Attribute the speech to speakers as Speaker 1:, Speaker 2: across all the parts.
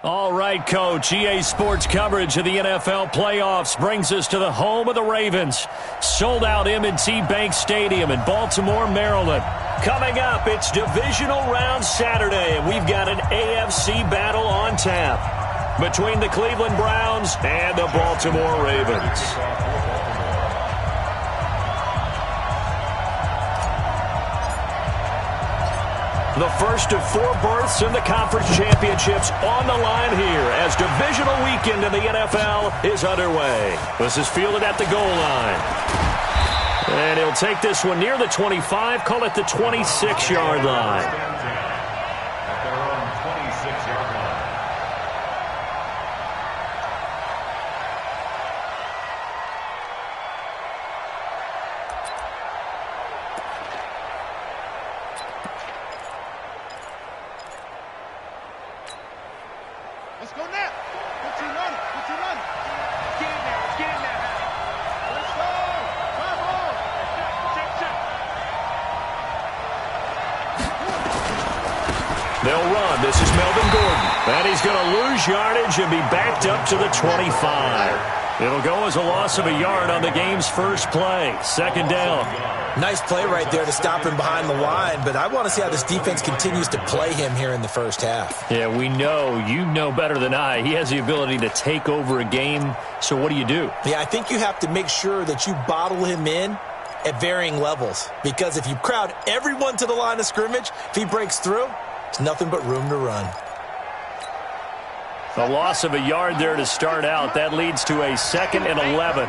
Speaker 1: All right, Coach. EA Sports coverage of the NFL playoffs brings us to the home of the Ravens. Sold-out M&T Bank Stadium in Baltimore, Maryland. Coming up, it's divisional round Saturday, and we've got an AFC battle on tap between the Cleveland Browns and the Baltimore Ravens. The first of 4 berths in the conference championships on the line here as divisional weekend in the NFL is underway. This is fielded at the goal line. And he'll take this one near the 25, call it the 26-yard line. They'll run. This is Melvin Gordon. And he's going to lose yardage and be backed up to the 25. It'll go as a loss of a yard on the game's first play. Second down.
Speaker 2: Nice play right there to stop him behind the line, but I want to see how this defense continues to play him here in the first half.
Speaker 1: Yeah, we know. You know better than I. He has the ability to take over a game, so what do you do?
Speaker 2: Yeah, I think you have to make sure that you bottle him in at varying levels, because if you crowd everyone to the line of scrimmage, if he breaks through, it's nothing but room to run.
Speaker 1: A loss of a yard there to start out. That leads to a 2nd and 11.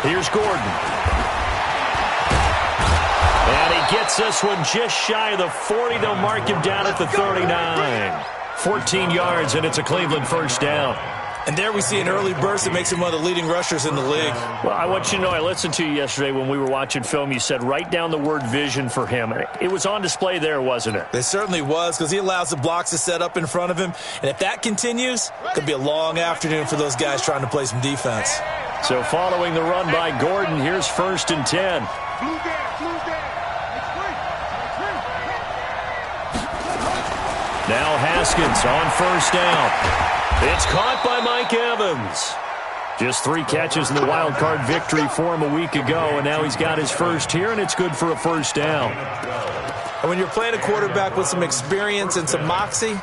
Speaker 1: Here's Gordon. And he gets this one just shy of the 40. They'll mark him down at the 39. 14 yards, and it's a Cleveland first down.
Speaker 2: And there we see an early burst that makes him one of the leading rushers in the league.
Speaker 1: Well, I want you to know, I listened to you yesterday when we were watching film. You said write down the word vision for him. It was on display there, wasn't it?
Speaker 2: It certainly was, because he allows the blocks to set up in front of him. And if that continues, it could be a long afternoon for those guys trying to play some defense.
Speaker 1: So following the run by Gordon, here's 1st and 10. Now Haskins on 1st down. It's caught by Mike Evans. Just 3 catches in the wild card victory for him a week ago, and now he's got his first here, and it's good for a first down.
Speaker 2: And when you're playing a quarterback with some experience and some moxie,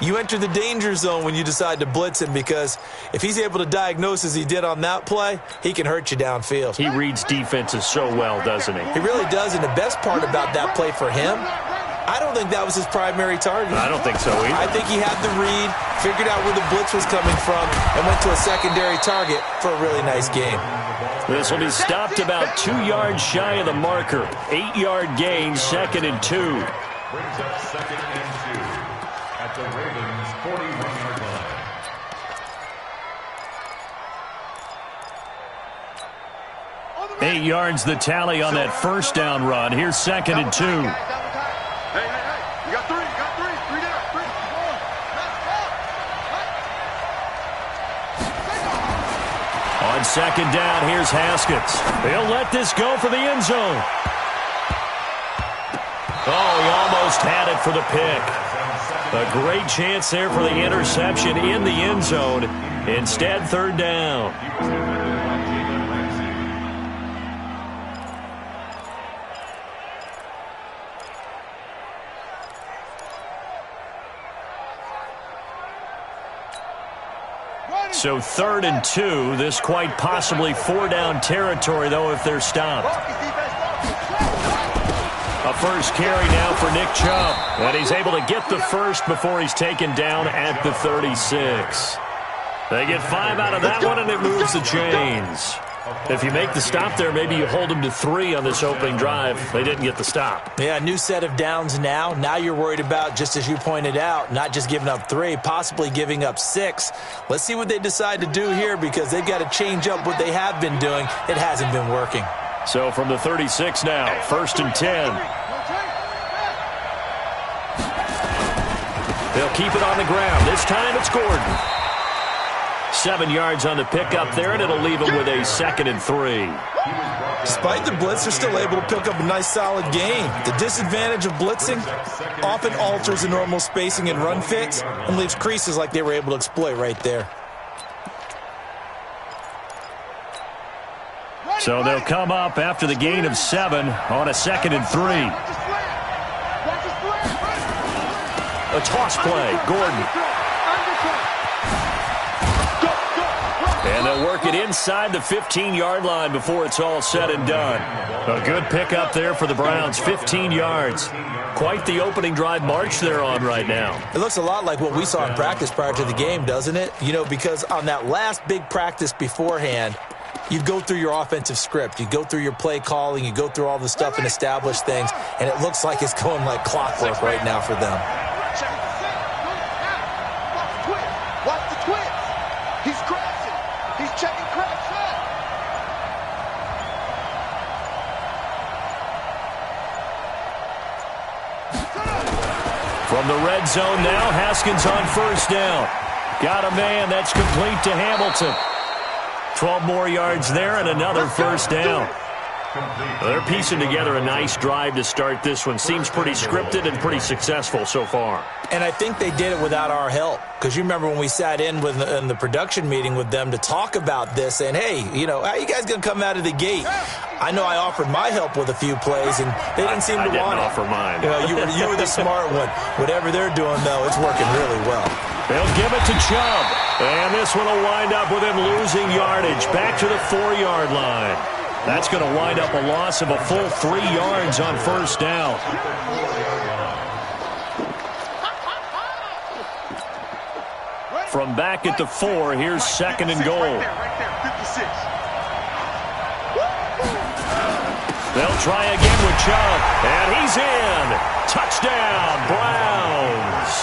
Speaker 2: you enter the danger zone when you decide to blitz him, because if he's able to diagnose as he did on that play, he can hurt you downfield.
Speaker 1: He reads defenses so well, doesn't he?
Speaker 2: He really does, and the best part about that play for him, I don't think that was his primary target.
Speaker 1: I don't think so either.
Speaker 2: I think he had the read, figured out where the blitz was coming from, and went to a secondary target for a really nice game.
Speaker 1: This will be stopped about 2 yards shy of the marker. 8-yard gain, 2nd and 2.
Speaker 3: Brings up 2nd and 2 at the Ravens' 41-yard line.
Speaker 1: 8 yards the tally on that first down run. Here's 2nd and 2.
Speaker 3: Hey, you got 3 down, 3.
Speaker 1: On 2nd down, here's Haskins. He'll let this go for the end zone. Oh, he almost had it for the pick. A great chance there for the interception in the end zone. Instead, 3rd down. So 3rd and 2. This quite possibly 4-down territory, though, if they're stopped. A first carry now for Nick Chubb. And he's able to get the first before he's taken down at the 36. They get 5 out of that one, and it moves the chains. If you make the stop there, maybe you hold them to 3 on this opening drive. They didn't get the stop.
Speaker 2: Yeah, new set of downs now. Now you're worried about, just as you pointed out, not just giving up 3, possibly giving up 6. Let's see what they decide to do here, because they've got to change up what they have been doing. It hasn't been working.
Speaker 1: So from the 36 now, 1st and 10. They'll keep it on the ground. This time it's Gordon. 7 yards on the pickup there, and it'll leave them with a 2nd and 3.
Speaker 2: Despite the blitz, they're still able to pick up a nice, solid gain. The disadvantage of blitzing often alters the normal spacing and run fits and leaves creases like they were able to exploit right there.
Speaker 1: So they'll come up after the gain of 7 on a 2nd and 3. A toss play, Gordon. And they'll work it inside the 15-yard line before it's all said and done. A good pickup there for the Browns, 15 yards. Quite the opening drive march they're on right now.
Speaker 2: It looks a lot like what we saw in practice prior to the game, doesn't it? You know, because on that last big practice beforehand, you go through your offensive script. You go through your play calling. You go through all the stuff and establish things. And it looks like it's going like clockwork right now for them.
Speaker 4: Watch the twist. He's crashing. He's checking crash.
Speaker 1: From the red zone now, Haskins on first down. Got a man. That's complete to Hamilton. 12 more yards there and another first down. They're piecing together a nice drive to start this one. Seems pretty scripted and pretty successful so far.
Speaker 2: And I think they did it without our help. Because you remember when we sat in the production meeting with them to talk about this, saying, hey, you know, how are you guys going to come out of the gate? I know I offered my help with a few plays, and they didn't seem to want it.
Speaker 1: I didn't offer mine.
Speaker 2: You know, you were the smart one. Whatever they're doing, though, it's working really well.
Speaker 1: They'll give it to Chubb. And this one will wind up with him losing yardage back to the 4-yard line. That's going to wind up a loss of a full 3 yards on first down. From back at the 4, here's 2nd and goal. They'll try again with Chubb. And he's in. Touchdown, Browns.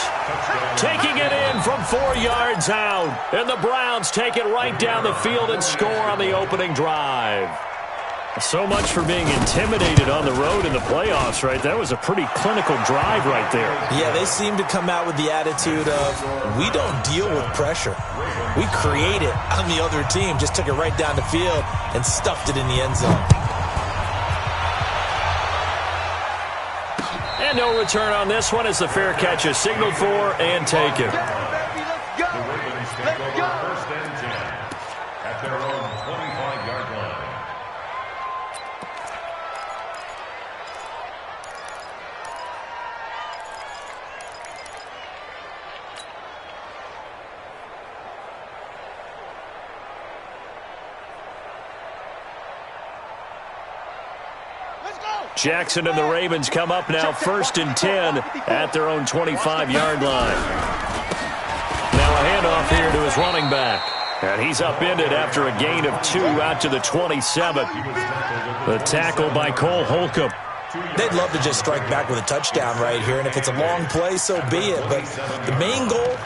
Speaker 1: Taking it in from 4 yards out. And the Browns take it right down the field and score on the opening drive. So much for being intimidated on the road in the playoffs, right? That was a pretty clinical drive right there.
Speaker 2: Yeah, they seem to come out with the attitude of, we don't deal with pressure. We create it on the other team. Just took it right down the field and stuffed it in the end zone.
Speaker 1: And no return on this one as the fair catch is signaled for and taken.
Speaker 3: Let's go. First and 10 at their own 25-yard line.
Speaker 1: Jackson and the Ravens come up now 1st and 10 at their own 25-yard line. Now a handoff here to his running back. And he's upended after a gain of 2 out to the 27. The tackle by Cole Holcomb.
Speaker 2: They'd love to just strike back with a touchdown right here, and if it's a long play, so be it. But the main goal,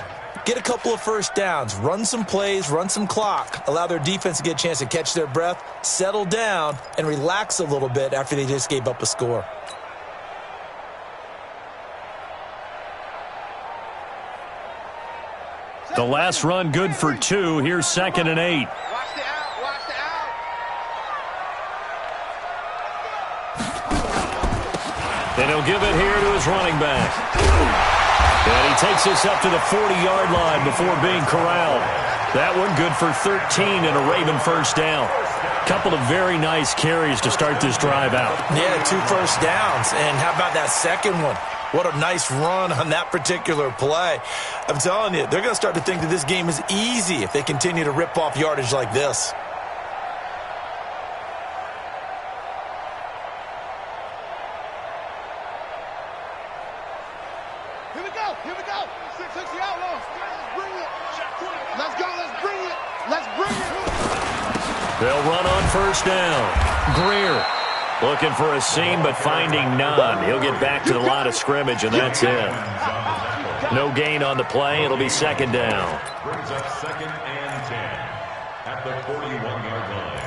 Speaker 2: get a couple of first downs, run some plays, run some clock, allow their defense to get a chance to catch their breath, settle down, and relax a little bit after they just gave up a score.
Speaker 1: The last run good for 2. Here's 2nd and 8.
Speaker 4: Watch the out. Watch the out.
Speaker 1: And he'll give it here to his running back. And he takes this up to the 40-yard line before being corralled. That one good for 13 and a Raven first down. Couple of very nice carries to start this drive out.
Speaker 2: Yeah, 2 first downs. And how about that second one? What a nice run on that particular play. I'm telling you, they're going to start to think that this game is easy if they continue to rip off yardage like this.
Speaker 4: Here we go. Here we go. 660 outlaw. Let's bring it. Let's go. Let's bring it. Let's bring it.
Speaker 1: They'll run on first down. Greer looking for a seam, but finding none. He'll get back to the line of scrimmage, and that's it. No gain on the play. It'll be 2nd down.
Speaker 3: Brings up 2nd and 10 at the 41-yard line.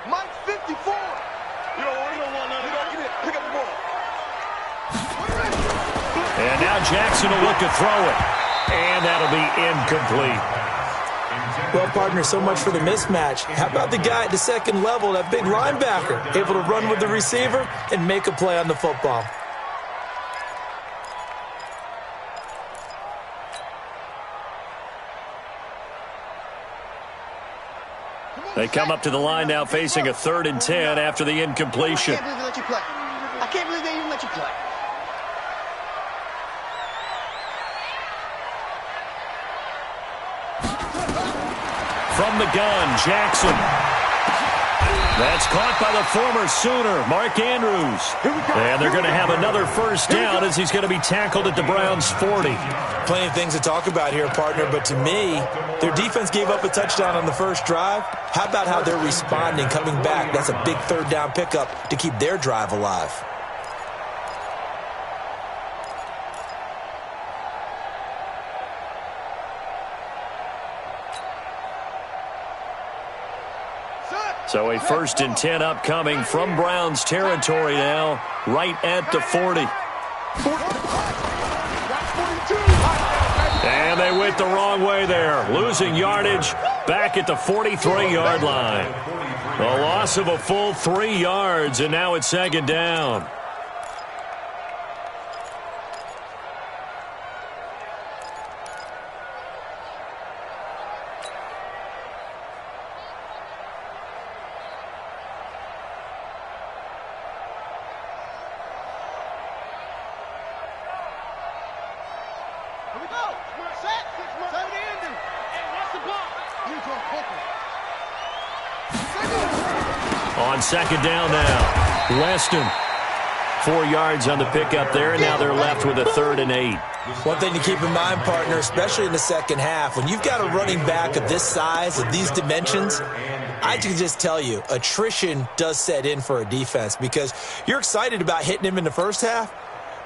Speaker 4: Mike 54. You don't want none of that. Pick up the ball.
Speaker 1: And now Jackson will look to throw it. And that'll be incomplete.
Speaker 2: Well, partner, so much for the mismatch. How about the guy at the second level, that big linebacker, able to run with the receiver and make a play on the football?
Speaker 1: They come up to the line now facing a 3rd and 10 after the incompletion.
Speaker 4: I can't believe they let you play. I can't believe they even let you play.
Speaker 1: From the gun, Jackson. That's caught by the former Sooner, Mark Andrews. And they're going to have another first down as he's going to be tackled at the Browns' 40.
Speaker 2: Plenty of things to talk about here, partner, but to me, their defense gave up a touchdown on the first drive. How about how they're responding, coming back? That's a big 3rd down pickup to keep their drive alive.
Speaker 1: So a 1st and 10 upcoming from Browns territory now, right at the 40. And they went the wrong way there, losing yardage back at the 43-yard line. A loss of a full 3 yards, and now it's 2nd down. On 2nd down now, Weston. 4 yards on the pickup there, and now they're left with a 3rd and 8.
Speaker 2: One thing to keep in mind, partner, especially in the second half, when you've got a running back of this size, of these dimensions, I can just tell you, attrition does set in for a defense because you're excited about hitting him in the first half.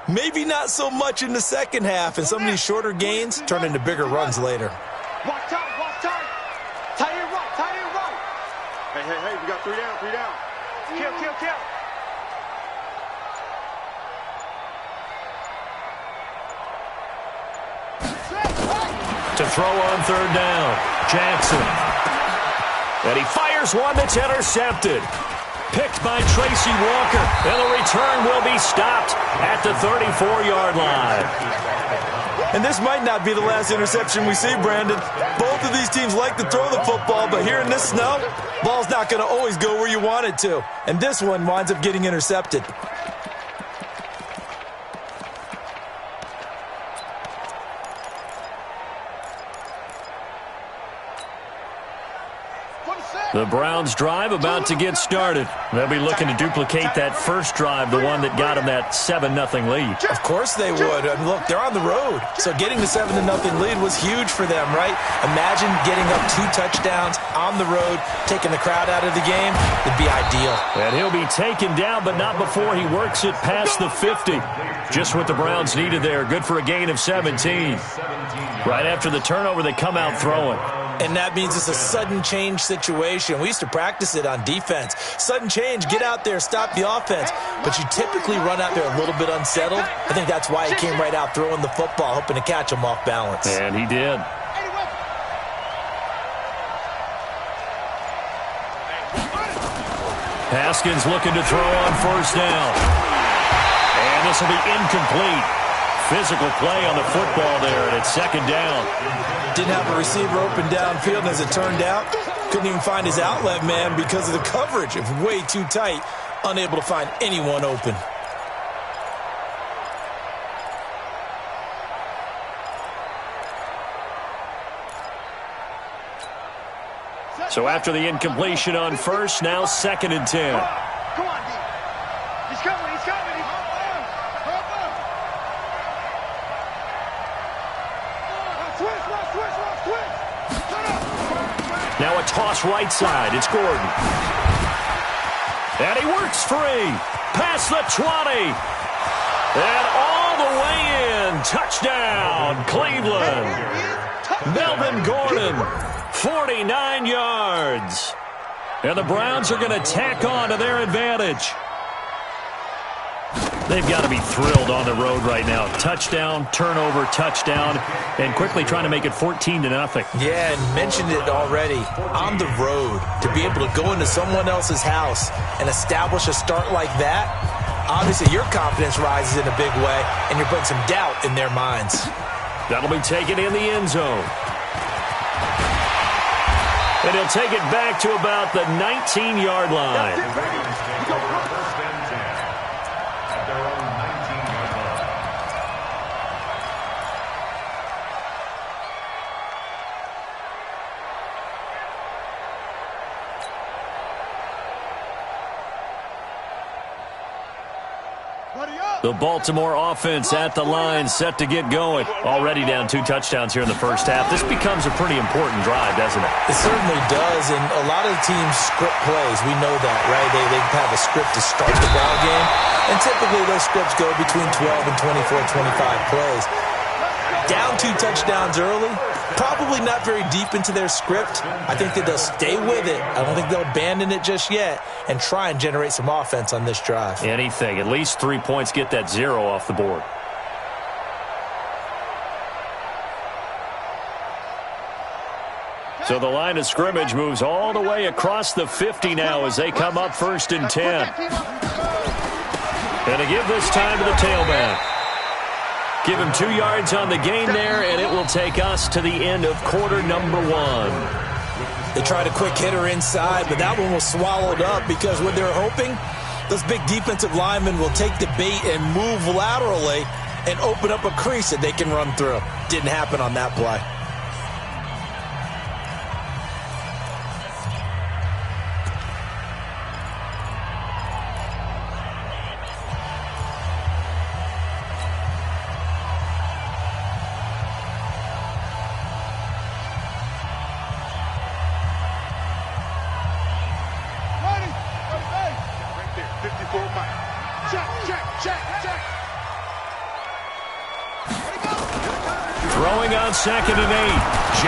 Speaker 2: Maybe not so much in the second half, and some of these shorter gains turn into bigger runs later.
Speaker 4: Watch time. Tie it right. Hey, we got 3 down. Kill.
Speaker 1: To throw on 3rd down, Jackson. And he fires one that's intercepted. Picked by Tracy Walker, and the return will be stopped at the 34-yard line.
Speaker 2: And this might not be the last interception we see, Brandon. Both of these teams like to throw the football, but here in this snow, ball's not going to always go where you want it to. And this one winds up getting intercepted.
Speaker 1: The Browns drive about to get started. They'll be looking to duplicate that first drive, the one that got them that 7-0 lead.
Speaker 2: Of course they would. I mean, look, they're on the road. So getting the 7-0 lead was huge for them, right? Imagine getting up 2 touchdowns on the road, taking the crowd out of the game. It'd be ideal.
Speaker 1: And he'll be taken down, but not before he works it past the 50. Just what the Browns needed there. Good for a gain of 17. Right after the turnover, they come out throwing.
Speaker 2: And that means it's a sudden change situation. We used to practice it on defense. Sudden change, get out there, stop the offense. But you typically run out there a little bit unsettled. I think that's why he came right out throwing the football, hoping to catch him off balance.
Speaker 1: And he did. Haskins looking to throw on 1st down. And this will be incomplete. Physical play on the football there, and it's 2nd down.
Speaker 2: Didn't have a receiver open downfield, and as it turned out, couldn't even find his outlet man because of the coverage. It was way too tight, unable to find anyone open.
Speaker 1: So after the incompletion on 1st, now 2nd and 10.
Speaker 4: Come on, D. He's coming.
Speaker 1: Now a toss right side. It's Gordon. And he works free. Past the 20. And all the way in. Touchdown, Cleveland. Melvin Gordon, 49 yards. And the Browns are going to tack on to their advantage. They've got to be thrilled on the road right now. Touchdown, turnover, touchdown, and quickly trying to make it 14-0.
Speaker 2: Yeah, and mentioned it already. On the road, to be able to go into someone else's house and establish a start like that, obviously your confidence rises in a big way, and you're putting some doubt in their minds.
Speaker 1: That'll be taken in the end zone. And he'll take it back to about the 19-yard line. The Baltimore offense at the line, set to get going. Already down 2 touchdowns here in the first half. This becomes a pretty important drive, doesn't it?
Speaker 2: It certainly does, and a lot of teams script plays. We know that, right? They have a script to start the ball game, and typically those scripts go between 12 and 24, 25 plays. Down 2 touchdowns early, probably not very deep into their script. I think that they'll stay with it. I don't think they'll abandon it just yet and try and generate some offense on this drive.
Speaker 1: Anything. At least 3 points, get that 0 off the board. So the line of scrimmage moves all the way across the 50 now as they come up 1st and 10. And to give this time to the tailback. Give him 2 yards on the gain there, and it will take us to the end of quarter number 1.
Speaker 2: They tried a quick hitter inside, but that one was swallowed up because what they're hoping, those big defensive linemen will take the bait and move laterally and open up a crease that they can run through. Didn't happen on that play.
Speaker 1: Throwing on 2nd and 8.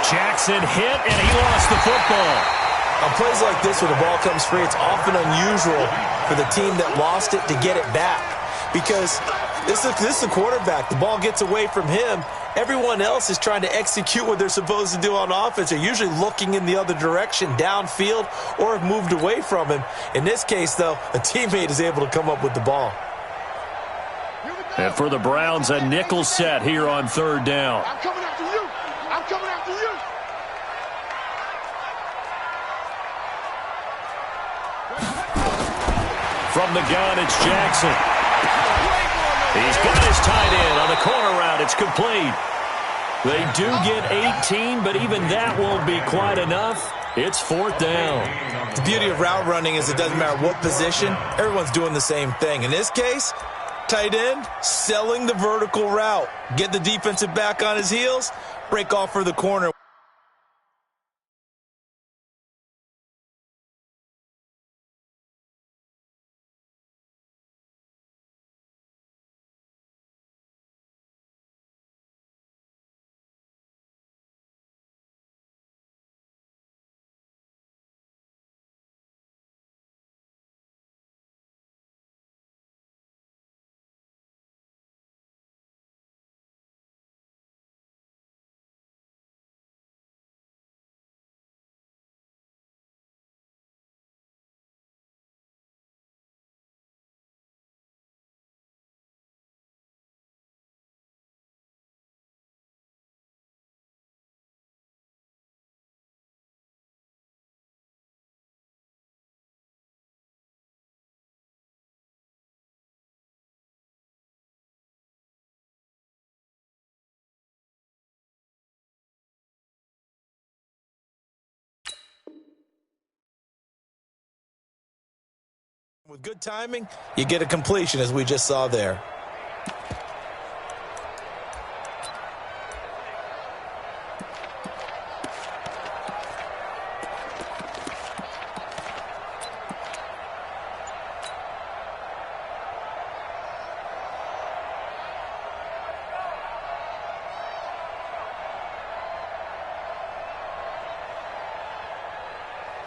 Speaker 1: Jackson hit, and he lost the football.
Speaker 2: On plays like this where the ball comes free, it's often unusual for the team that lost it to get it back. Because this is the quarterback. The ball gets away from him. Everyone else is trying to execute what they're supposed to do on offense. They're usually looking in the other direction, downfield, or have moved away from him. In this case, though, a teammate is able to come up with the ball.
Speaker 1: And for the Browns, a nickel set here on 3rd down.
Speaker 4: I'm coming after you. I'm coming after you.
Speaker 1: From the gun, it's Jackson. He's got his tight end on the corner route. It's complete. They do get 18, but even that won't be quite enough. It's 4th down.
Speaker 2: The beauty of route running is it doesn't matter what position. Everyone's doing the same thing. In this case, tight end, selling the vertical route. Get the defensive back on his heels, break off for the corner. With good timing, you get a completion, as we just saw there.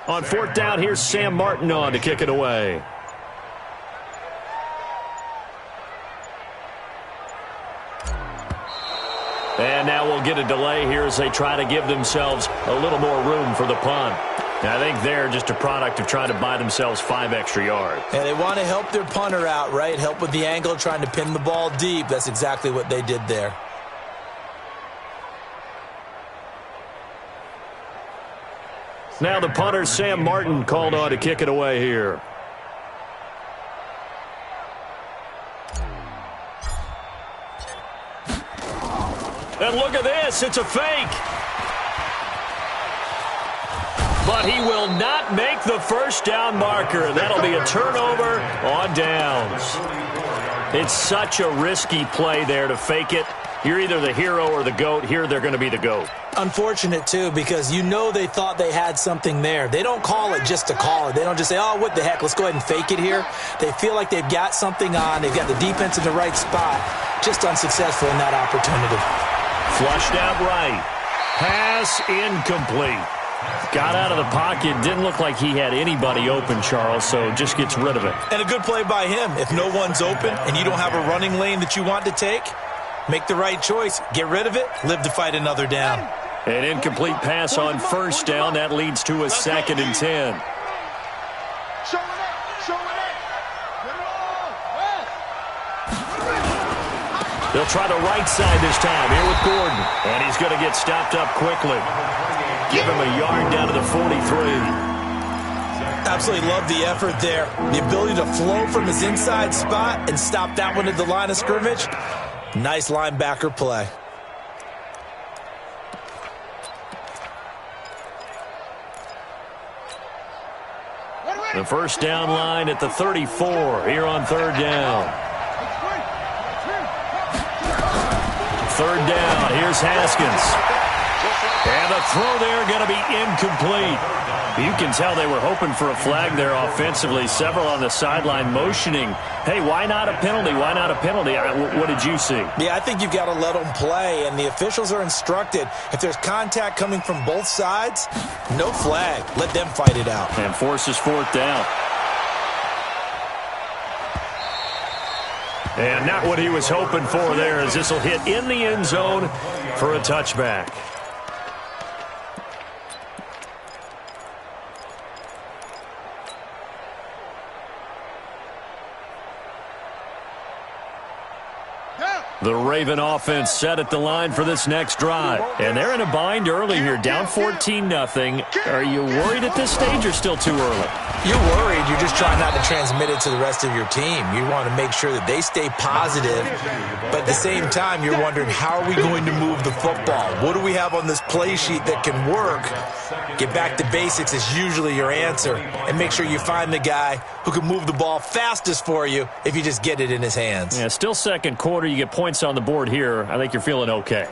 Speaker 1: On fourth down, here's Sam Martin on to kick it away. And now we'll get a delay here as they try to give themselves a little more room for the punt. And I think they're just a product of trying to buy themselves 5 extra yards.
Speaker 2: And they want to help their punter out, right? Help with the angle, trying to pin the ball deep. That's exactly what they did there.
Speaker 1: Now the punter, Sam Martin, called on to kick it away here. And look at this. It's a fake. But he will not make the first down marker. That'll be a turnover on downs. It's such a risky play there to fake it. You're either the hero or the GOAT. Here they're going to be the GOAT.
Speaker 2: Unfortunate, too, because you know they thought they had something there. They don't call it just to call it. They don't just say, oh, what the heck, let's go ahead and fake it here. They feel like they've got something on. They've got the defense in the right spot. Just unsuccessful in that opportunity.
Speaker 1: Flushed out right. Pass incomplete. Got out of the pocket. Didn't look like he had anybody open, Charles, so just gets rid of it.
Speaker 2: And a good play by him. If no one's open and you don't have a running lane that you want to take, make the right choice. Get rid of it. Live to fight another down.
Speaker 1: An incomplete pass on first down. That leads to a 2nd and 10.
Speaker 4: Show it up. Show it up. Get it all.
Speaker 1: They'll try the right side this time here with Gordon. And he's going to get stopped up quickly. Give him a yard down to the 43.
Speaker 2: Absolutely love the effort there. The ability to flow from his inside spot and stop that one at the line of scrimmage. Nice linebacker play.
Speaker 1: The first down line at the 34 here on third down. Third down. Here's Haskins. And the throw there going to be incomplete. You can tell they were hoping for a flag there offensively. Several on the sideline motioning, hey, why not a penalty? Why not a penalty? What did you see?
Speaker 2: Yeah, I think you've got to let them play, and the officials are instructed. If there's contact coming from both sides, no flag. Let them fight it out.
Speaker 1: And forces fourth down. And not what he was hoping for there, as this will hit in the end zone for a touchback. The Raven offense set at the line for this next drive. And they're in a bind early here, down 14-0. Are you worried at this stage or still too early?
Speaker 2: You're worried. You're just trying not to transmit it to the rest of your team. You want to make sure that they stay positive. But at the same time, you're wondering, how are we going to move the football? What do we have on this play sheet that can work? Get back to basics is usually your answer. And make sure you find the guy who can move the ball fastest for you if you just get it in his hands.
Speaker 1: Yeah, still second quarter. You get points on the board here. I think you're feeling okay.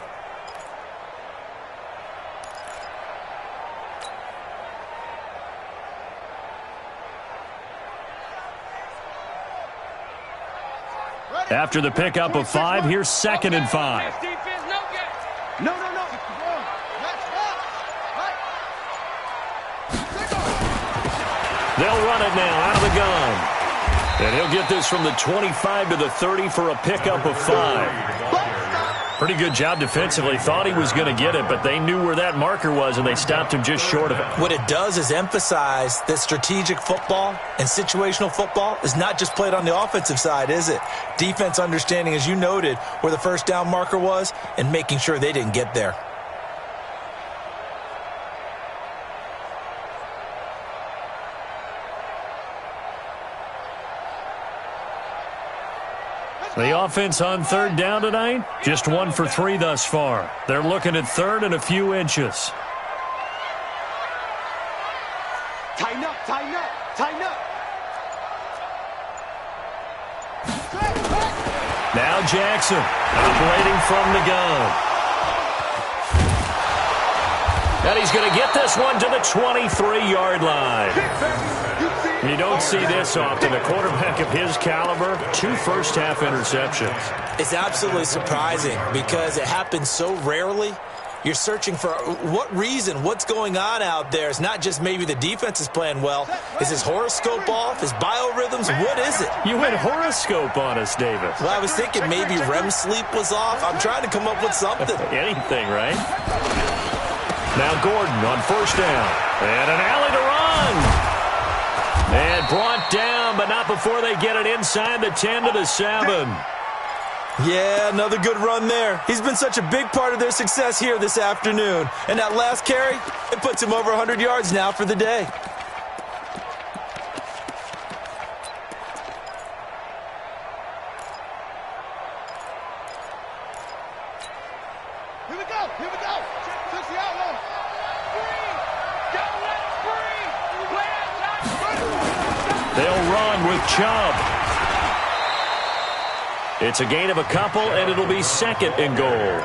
Speaker 1: After the pickup of 5, here's 2nd and 5.
Speaker 4: No.
Speaker 1: They'll run it now out of the gun. And he'll get this from the 25 to the 30 for a pickup of 5. Pretty good job defensively. Thought he was going to get it, but they knew where that marker was, and they stopped him just short of it.
Speaker 2: What it does is emphasize that strategic football and situational football is not just played on the offensive side, is it? Defense understanding, as you noted, where the first down marker was and making sure they didn't get there.
Speaker 1: The offense on third down tonight, just 1 for 3 thus far. They're looking at third and a few inches.
Speaker 4: Tighten up.
Speaker 1: Now Jackson, operating from the gun. And he's going to get this one to the 23-yard line. You don't see this often. A quarterback of his caliber, 2 first-half interceptions.
Speaker 2: It's absolutely surprising because it happens so rarely. You're searching for what reason, what's going on out there. It's not just maybe the defense is playing well. Is his horoscope off? His biorhythms? What is it?
Speaker 1: You went horoscope on us, Davis.
Speaker 2: Well, I was thinking maybe REM sleep was off. I'm trying to come up with something.
Speaker 1: Anything, right? Now Gordon on first down. And an alley to run. And brought down, but not before they get it inside the 10 to the 7.
Speaker 2: Yeah, another good run there. He's been such a big part of their success here this afternoon. And that last carry, it puts him over 100 yards now for the day.
Speaker 4: Here we go. Here we go. 60 outlaw.
Speaker 1: They'll run with Chubb. It's a gain of a couple, and it'll be second and goal.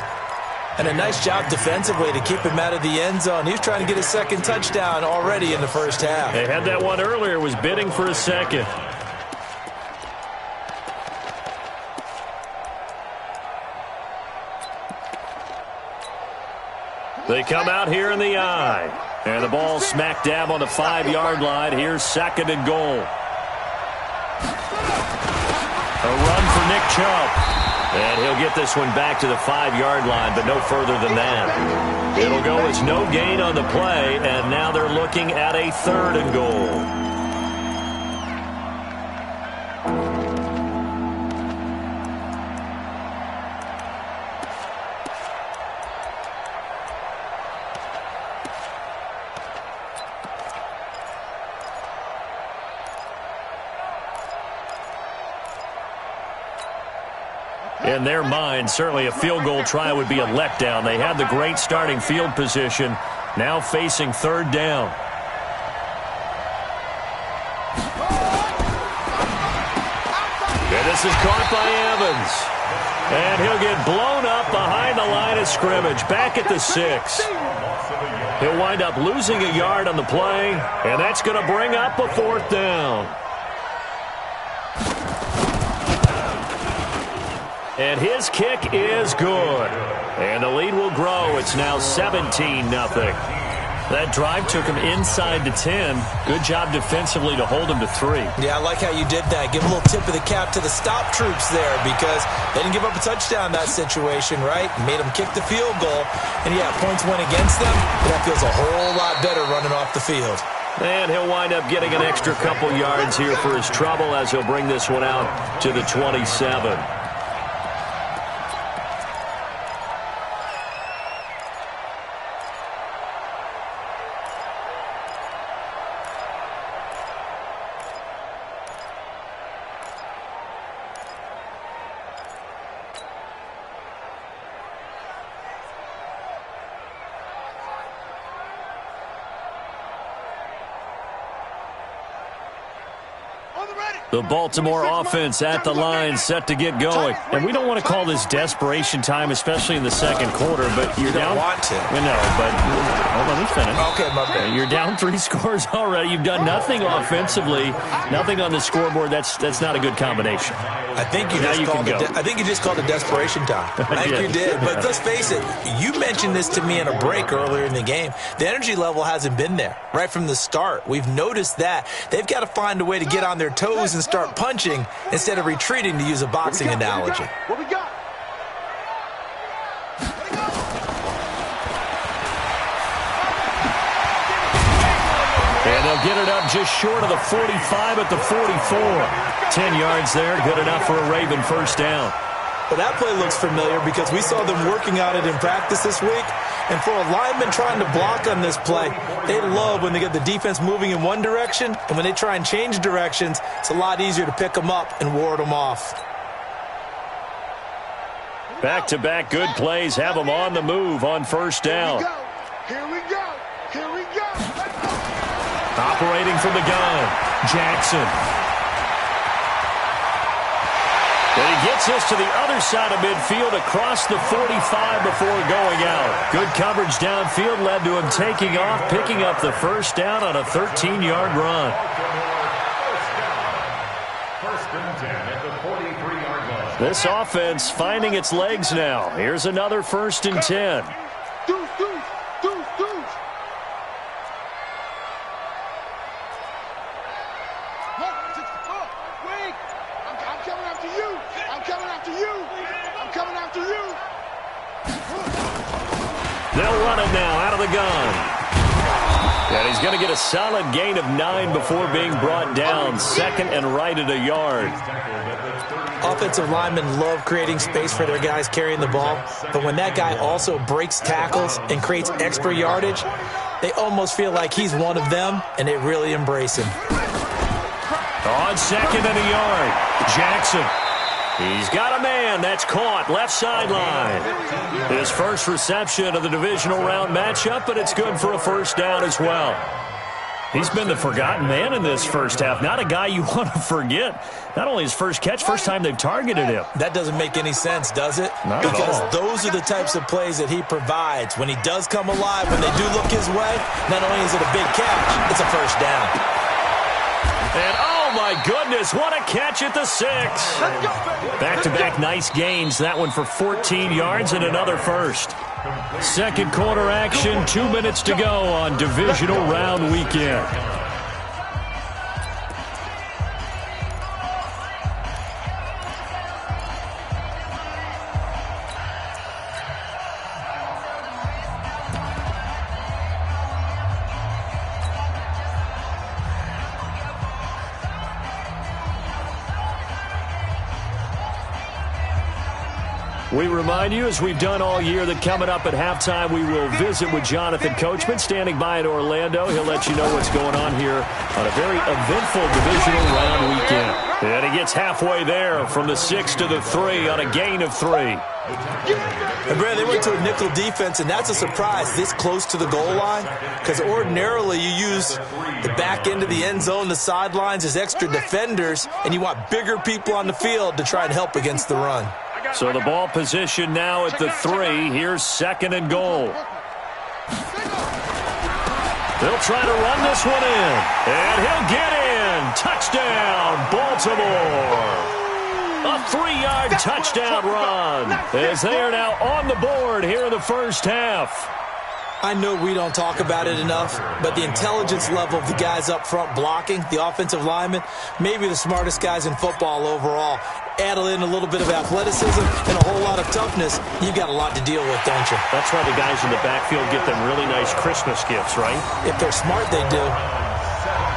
Speaker 2: And a nice job defensively to keep him out of the end zone. He was trying to get his second touchdown already in the first half.
Speaker 1: They had that one earlier, was bidding for a second. They come out here in the eye. And the ball smack dab on the 5-yard line. Here's second and goal. A run for Nick Chubb. And he'll get this one back to the 5-yard line, but no further than that. It'll go as no gain on the play, and now they're looking at a third and goal. In their mind, certainly a field goal try would be a letdown. They had the great starting field position, now facing third down. And this is caught by Evans. And he'll get blown up behind the line of scrimmage, back at the 6. He'll wind up losing a yard on the play, and that's going to bring up a fourth down. And his kick is good. And the lead will grow. It's now 17-0. That drive took him inside the 10. Good job defensively to hold him to 3.
Speaker 2: Yeah, I like how you did that. Give a little tip of the cap to the stop troops there because they didn't give up a touchdown in that situation, right? Made them kick the field goal. And, yeah, points went against them. But that feels a whole lot better running off the field.
Speaker 1: And he'll wind up getting an extra couple yards here for his trouble as he'll bring this one out to the 27. The Baltimore offense at the line, set to get going. And we don't want to call this desperation time, especially in the second quarter, but you're down.
Speaker 2: You don't want to.
Speaker 1: No, but let me finish.
Speaker 2: Okay, my bad.
Speaker 1: You're down 3 scores already. You've done nothing offensively, nothing on the scoreboard. That's not a good combination.
Speaker 2: I think you just called it desperation time. I think you did. But let's face it, you mentioned this to me in a break earlier in the game. The energy level hasn't been there right from the start. We've noticed that. They've got to find a way to get on their toes and start punching instead of retreating, to use a boxing analogy.
Speaker 4: What we got?
Speaker 1: And they'll get it up just short of the 45 at the 44. 10 yards there, good enough for a Raven first down.
Speaker 2: Well, that play looks familiar because we saw them working on it in practice this week. And for a lineman trying to block on this play, they love when they get the defense moving in one direction. And when they try and change directions, it's a lot easier to pick them up and ward them off.
Speaker 1: Back-to-back good plays have them on the move on first down.
Speaker 4: Here we go. Here we go.
Speaker 1: Operating from the gun, Jackson. But he gets this to the other side of midfield across the 45 before going out. Good coverage downfield led to him taking off, picking up the first down on a 13-yard run.
Speaker 3: First and 10 at the 43-yard line.
Speaker 1: This offense finding its legs now. Here's another first and 10.
Speaker 4: coming after you. I'm coming after you. I'm coming after you.
Speaker 1: They'll run it now out of the gun. And he's going to get a solid gain of 9 before being brought down. Second and right at a yard.
Speaker 2: Offensive linemen love creating space for their guys carrying the ball, but when that guy also breaks tackles and creates extra yardage, they almost feel like he's one of them, and they really embrace him.
Speaker 1: On second and a yard, Jackson. He's got a man. That's caught. Left sideline. His first reception of the divisional round matchup, but it's good for a first down as well. He's been the forgotten man in this first half. Not a guy you want to forget. Not only his first catch, first time they've targeted him.
Speaker 2: That doesn't make any sense, does it?
Speaker 1: Not at all.
Speaker 2: Because those are the types of plays that he provides. When he does come alive, when they do look his way, not only is it a big catch, it's a first down.
Speaker 1: And oh my goodness, what a catch at the 6. Back-to-back nice gains. That one for 14 yards and another first. Second quarter action, 2 minutes to go on divisional round weekend. We remind you, as we've done all year, that coming up at halftime, we will visit with Jonathan Coachman, standing by in Orlando. He'll let you know what's going on here on a very eventful divisional round weekend. And he gets halfway there from the 6 to the 3 on a gain of 3.
Speaker 2: And Brad, they went to a nickel defense, and that's a surprise this close to the goal line, because ordinarily you use the back end of the end zone, the sidelines as extra defenders, and you want bigger people on the field to try and help against the run.
Speaker 1: So the ball position now at the 3. Here's second and goal. They'll try to run this one in. And he'll get in. Touchdown, Baltimore. A 3-yard touchdown run as they are now on the board here in the first half.
Speaker 2: I know we don't talk about it enough, but the intelligence level of the guys up front blocking, the offensive linemen, maybe the smartest guys in football overall. Add in a little bit of athleticism and a whole lot of toughness, you've got a lot to deal with, don't you?
Speaker 1: That's why the guys in the backfield get them really nice Christmas gifts, right?
Speaker 2: If they're smart, they do.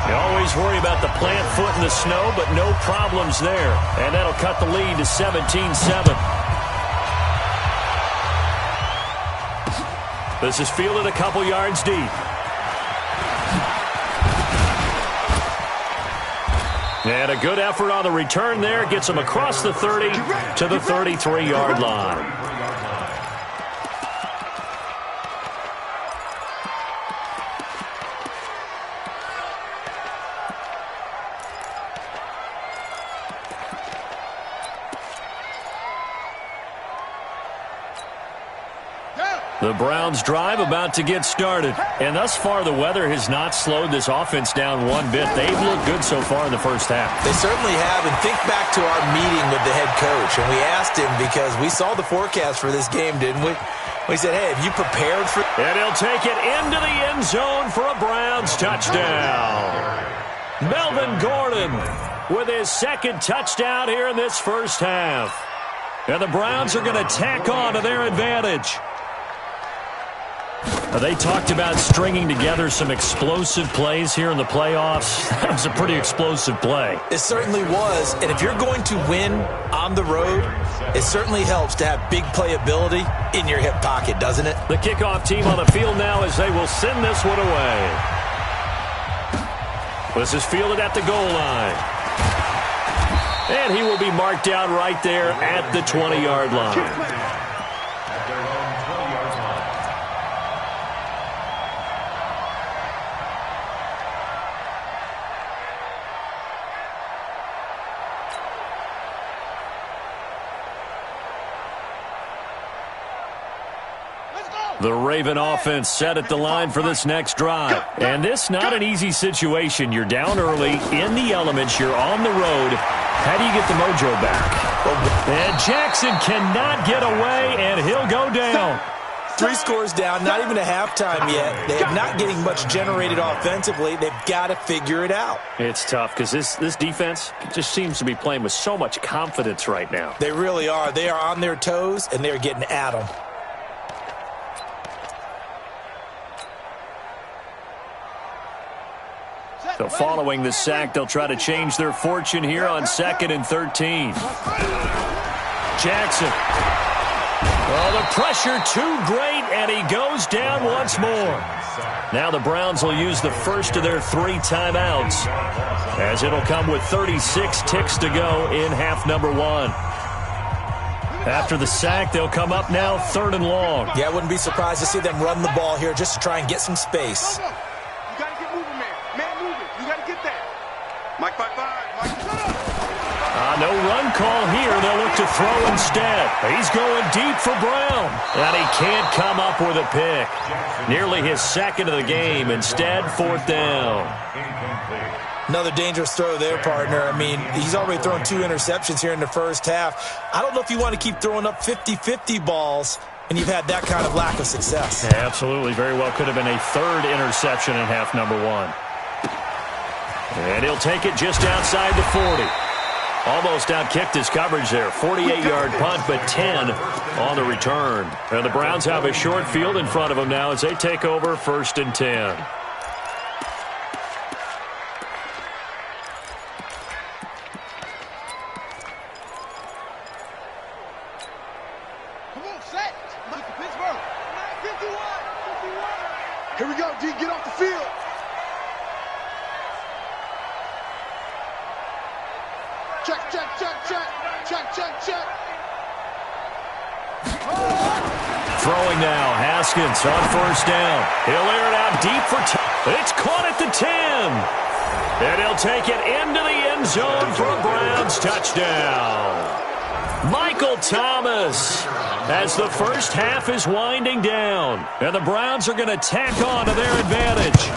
Speaker 1: You always worry about the plant foot in the snow, but no problems there. And that'll cut the lead to 17-7. This is fielded a couple yards deep. And a good effort on the return there. Gets him across the 30 to the 33-yard line. The Browns drive about to get started. And thus far, the weather has not slowed this offense down one bit. They've looked good so far in the first half.
Speaker 2: They certainly have. And think back to our meeting with the head coach. And we asked him, because we saw the forecast for this game, didn't we? We said, hey, have you prepared for...
Speaker 1: And he'll take it into the end zone for a Browns touchdown. Melvin Gordon with his second touchdown here in this first half. And the Browns are going to tack on to their advantage. They talked about stringing together some explosive plays here in the playoffs. That was a pretty explosive play.
Speaker 2: It certainly was. And if you're going to win on the road, it certainly helps to have big playability in your hip pocket, doesn't it?
Speaker 1: The kickoff team on the field now as they will send this one away. This is fielded at the goal line. And he will be marked down right there at the 20-yard line. The Raven offense set at the line for this next drive. And this not an easy situation. You're down early, in the elements, you're on the road. How do you get the mojo back? And Jackson cannot get away, and he'll go down.
Speaker 2: 3 scores down, not even a halftime yet. They're not getting much generated offensively. They've got to figure it out.
Speaker 1: It's tough because this defense just seems to be playing with so much confidence right now.
Speaker 2: They really are. They are on their toes, and they're getting at them.
Speaker 1: So following the sack, they'll try to change their fortune here on 2nd and 13. Jackson. Oh, the pressure too great, and he goes down once more. Now the Browns will use the first of their 3 timeouts, as it'll come with 36 ticks to go in half number 1. After the sack, they'll come up now 3rd and long.
Speaker 2: Yeah, I wouldn't be surprised to see them run the ball here just to try and get some space.
Speaker 4: You got to get moving, man. Man moving. You got to get that. Mike 5-5. Mike, shut up.
Speaker 1: No run call here. They'll look to throw instead. He's going deep for Brown, and he can't come up with a pick. Nearly his 2nd of the game. Instead, 4th down.
Speaker 2: Another dangerous throw there, partner. I mean, he's already thrown 2 interceptions here in the first half. I don't know if you want to keep throwing up 50-50 balls, and you've had that kind of lack of success.
Speaker 1: Absolutely. Very well could have been a 3rd interception in half number 1. And he'll take it just outside the 40. Almost outkicked his coverage there. 48-yard punt, but 10 on the return. And the Browns have a short field in front of them now as they take over 1st and 10.
Speaker 4: Come on, set. Look at Pittsburgh. 51. Here we go, D. Get off the field. Check.
Speaker 1: Throwing now, Haskins on 1st down. He'll air it out deep for 10. It's caught at the 10. And he'll take it into the end zone for a Browns touchdown. Michael Thomas, as the first half is winding down. And the Browns are going to tack on to their advantage.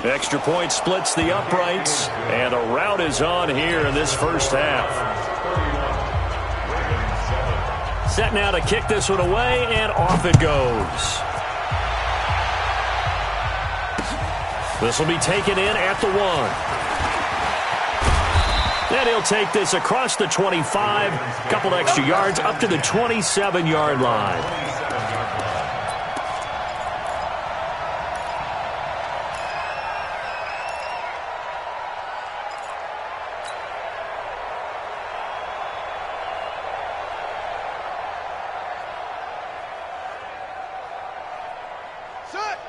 Speaker 1: Extra point splits the uprights, and a rout is on here in this first half. Set now to kick this one away, and off it goes. This will be taken in at the 1. And he'll take this across the 25, couple extra yards up to the 27-yard line.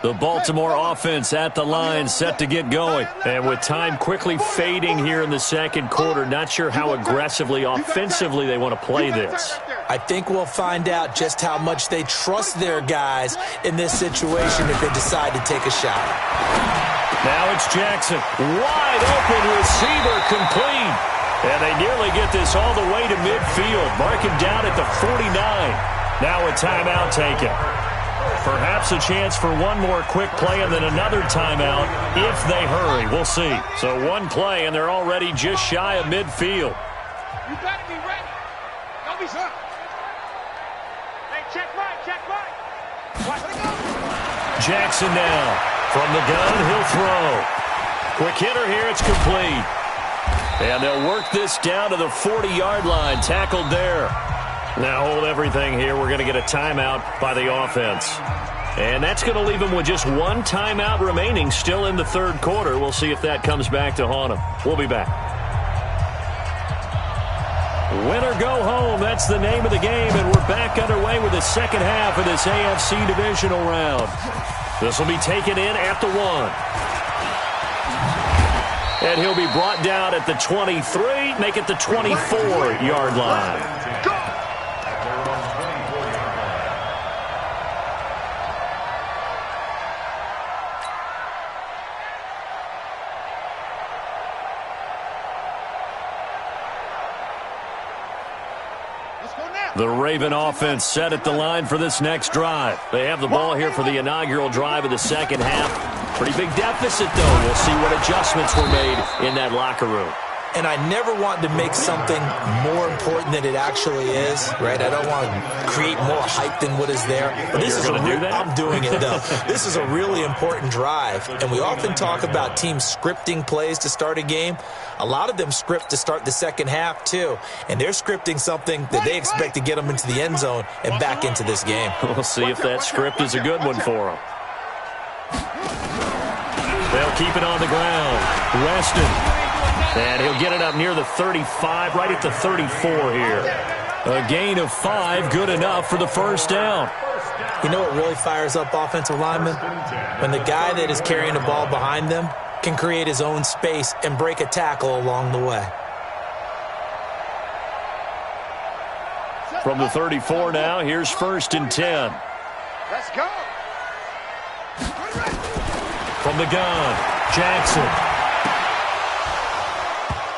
Speaker 1: The Baltimore offense at the line, set to get going. And with time quickly fading here in the 2nd quarter, not sure how aggressively, offensively they want to play this.
Speaker 2: I think we'll find out just how much they trust their guys in this situation if they decide to take a shot.
Speaker 1: Now it's Jackson. Wide open receiver complete. And they nearly get this all the way to midfield. Marking down at the 49. Now a timeout taken. Perhaps a chance for one more quick play and then another timeout if they hurry. We'll see. So one play, and they're already just shy of midfield.
Speaker 4: You better be ready. Don't be sure. Hey, check right.
Speaker 1: Jackson now. From the gun, he'll throw. Quick hitter here, it's complete. And they'll work this down to the 40-yard line. Tackled there. Now hold everything here. We're going to get a timeout by the offense. And that's going to leave them with just one timeout remaining still in the 3rd quarter. We'll see if that comes back to haunt them. We'll be back. Win or go home, that's the name of the game. And we're back underway with the 2nd half of this AFC divisional round. This will be taken in at the 1. And he'll be brought down at the 23, make it the 24-yard line. The Raven offense set at the line for this next drive. They have the ball here for the inaugural drive of the 2nd half. Pretty big deficit, though. We'll see what adjustments were made in that locker room.
Speaker 2: and I never want to make something more important than it actually is, right? I don't want to create more hype than what is there. But this is I'm doing it, though. This is a really important drive, and we often talk about teams scripting plays to start a game. A lot of them script to start the second half, too, and they're scripting something that they expect to get them into the end zone and back into this game.
Speaker 1: We'll see if that script is a good one for them. They'll keep it on the ground. Weston. And he'll get it up near the 35, right at the 34 here. A gain of 5, good enough for the first down.
Speaker 2: You know what really fires up offensive linemen? When the guy that is carrying the ball behind them can create his own space and break a tackle along the way.
Speaker 1: From the 34 now, here's 1st and 10.
Speaker 4: Let's go.
Speaker 1: From the gun, Jackson.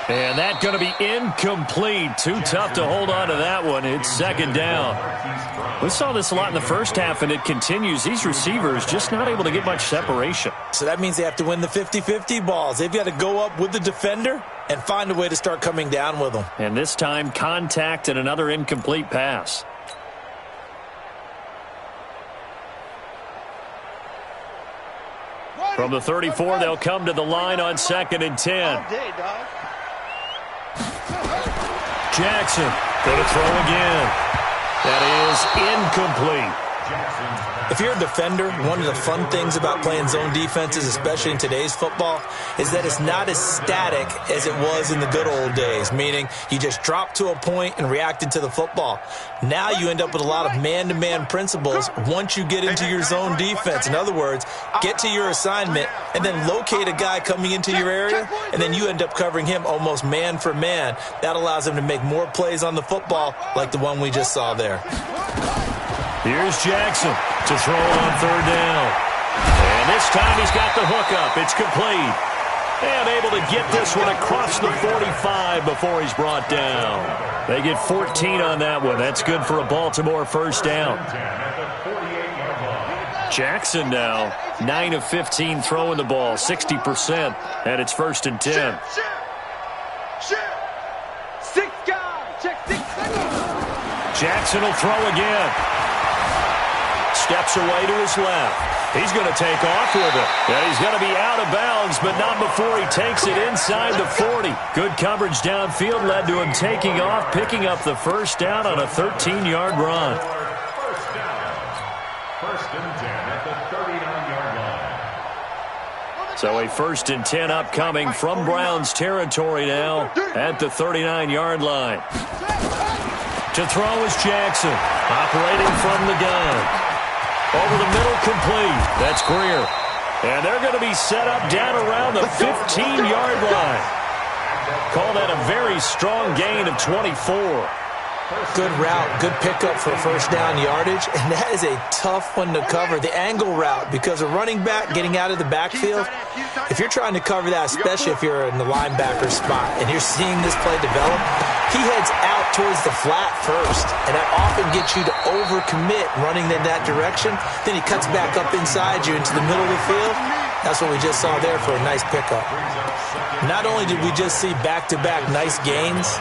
Speaker 1: And that's going to be incomplete. Too tough to hold on to that one. It's 2nd down. We saw this a lot in the first half, and it continues. These receivers just not able to get much separation.
Speaker 2: So that means they have to win the 50-50 balls. They've got to go up with the defender and find a way to start coming down with them.
Speaker 1: And this time, contact and another incomplete pass. From the 34, they'll come to the line on 2nd and 10. Jackson going to throw again. That is incomplete.
Speaker 2: If you're a defender, one of the fun things about playing zone defenses, especially in today's football, is that it's not as static as it was in the good old days, meaning you just dropped to a point and reacted to the football. Now you end up with a lot of man-to-man principles once you get into your zone defense. In other words, get to your assignment and then locate a guy coming into your area, and then you end up covering him almost man for man. That allows him to make more plays on the football like the one we just saw there.
Speaker 1: Here's Jackson to throw on 3rd down. And this time he's got the hookup. It's complete. And able to get this one across the 45 before he's brought down. They get 14 on that one. That's good for a Baltimore 1st down. Jackson now 9 of 15 throwing the ball, 60%. And it's 1st and 10. Jackson will throw again. Steps away to his left. He's going to take off with it. And he's going to be out of bounds, but not before he takes it inside the 40. Good coverage downfield led to him taking off, picking up the 1st down on a 13-yard run.
Speaker 3: First down. 1st and 10 at the 39-yard line.
Speaker 1: So a 1st and 10 upcoming from Browns territory now at the 39-yard line. To throw is Jackson, operating from the gun. Over the middle, complete. That's Greer. And they're going to be set up down around the 15-yard line. Call that a very strong gain of 24.
Speaker 2: Good route, good pickup for 1st down yardage, and that is a tough one to cover, the angle route, because a running back getting out of the backfield, if you're trying to cover that, especially if you're in the linebacker spot and you're seeing this play develop, he heads out towards the flat first, and that often gets you to overcommit running in that direction. Then he cuts back up inside you into the middle of the field. That's what we just saw there for a nice pickup. Not only did we just see back-to-back nice gains,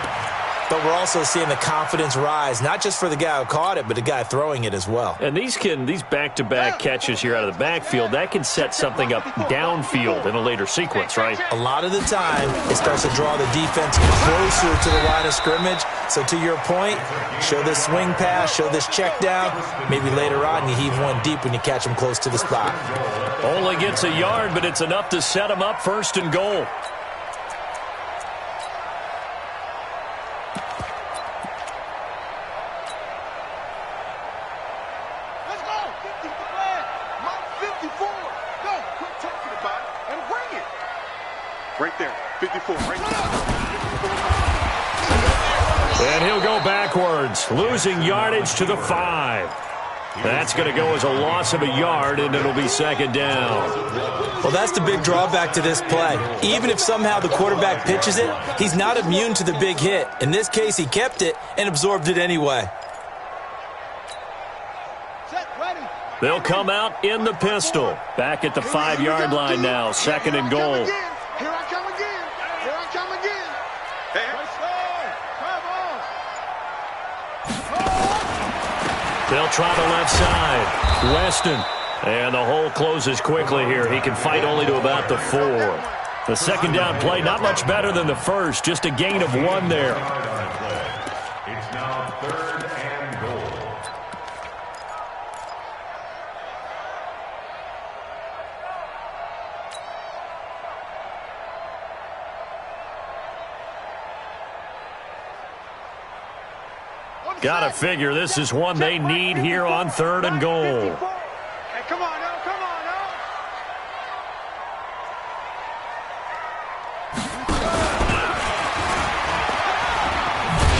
Speaker 2: but we're also seeing the confidence rise, not just for the guy who caught it, but the guy throwing it as well.
Speaker 1: And these back-to-back catches here out of the backfield, that can set something up downfield in a later sequence, right?
Speaker 2: A lot of the time, it starts to draw the defense closer to the line of scrimmage. So to your point, show this swing pass, show this check down. Maybe later on you heave one deep when you catch him close to the spot.
Speaker 1: Only gets a yard, but it's enough to set him up 1st and goal.
Speaker 4: Right there, 54, right there.
Speaker 1: And he'll go backwards, losing yardage to the 5. That's going to go as a loss of a yard, and it'll be 2nd down.
Speaker 2: Well, that's the big drawback to this play. Even if somehow the quarterback pitches it, he's not immune to the big hit. In this case, he kept it and absorbed it anyway.
Speaker 1: They'll come out in the pistol. Back at the 5-yard line now, 2nd and goal.
Speaker 4: Here I come again. Here I come again.
Speaker 1: They'll try the left side. Weston. And the hole closes quickly here. He can fight only to about the 4. The second down play, not much better than the first. Just a gain of 1 there.
Speaker 3: It's now 3rd and goal.
Speaker 1: Gotta figure this is one they need here on 3rd and goal.
Speaker 4: Hey, come on now, come on now.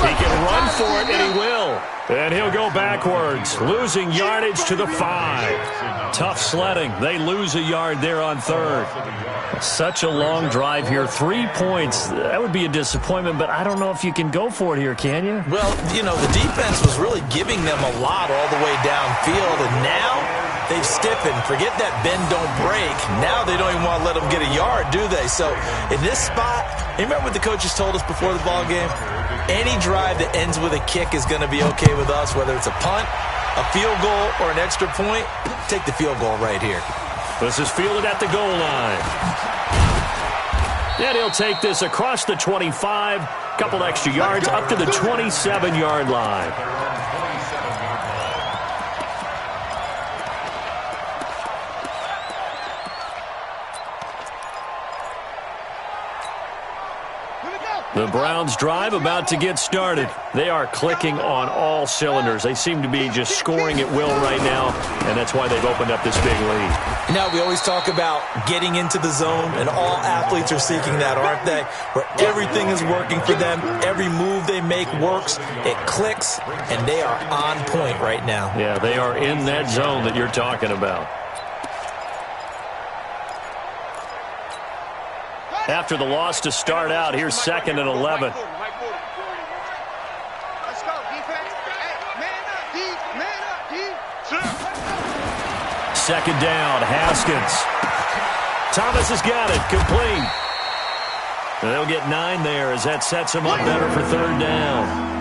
Speaker 1: He can run for it, and he will. And he'll go backwards, losing yardage to the 5. Tough sledding. They lose a yard there on 3rd. Such a long drive here. 3 points. That would be a disappointment, but I don't know if you can go for it here, can you?
Speaker 2: Well, you know, the defense was really giving them a lot all the way downfield, and now they've stiffened. Forget that bend, don't break. Now they don't even want to let them get a yard, do they? So in this spot, you remember what the coaches told us before the ball game? Any drive that ends with a kick is going to be okay with us, whether it's a punt, a field goal, or an extra point. Take the field goal right here.
Speaker 1: This is fielded at the goal line. And he'll take this across the 25, couple extra yards up to the 27-yard line. The Browns' drive about to get started. They are clicking on all cylinders. They seem to be just scoring at will right now, and that's why they've opened up this big lead.
Speaker 2: Now, we always talk about getting into the zone, and all athletes are seeking that, aren't they? Where everything is working for them, every move they make works, it clicks, and they are on point right now.
Speaker 1: Yeah, they are in that zone that you're talking about. After the loss to start out, here's 2nd and 11.
Speaker 4: Let's go, defense. Hey, man up, D. Man up, D.
Speaker 1: 2nd down, Haskins. Thomas has got it, complete. And they'll get 9 there as that sets him up better for 3rd down.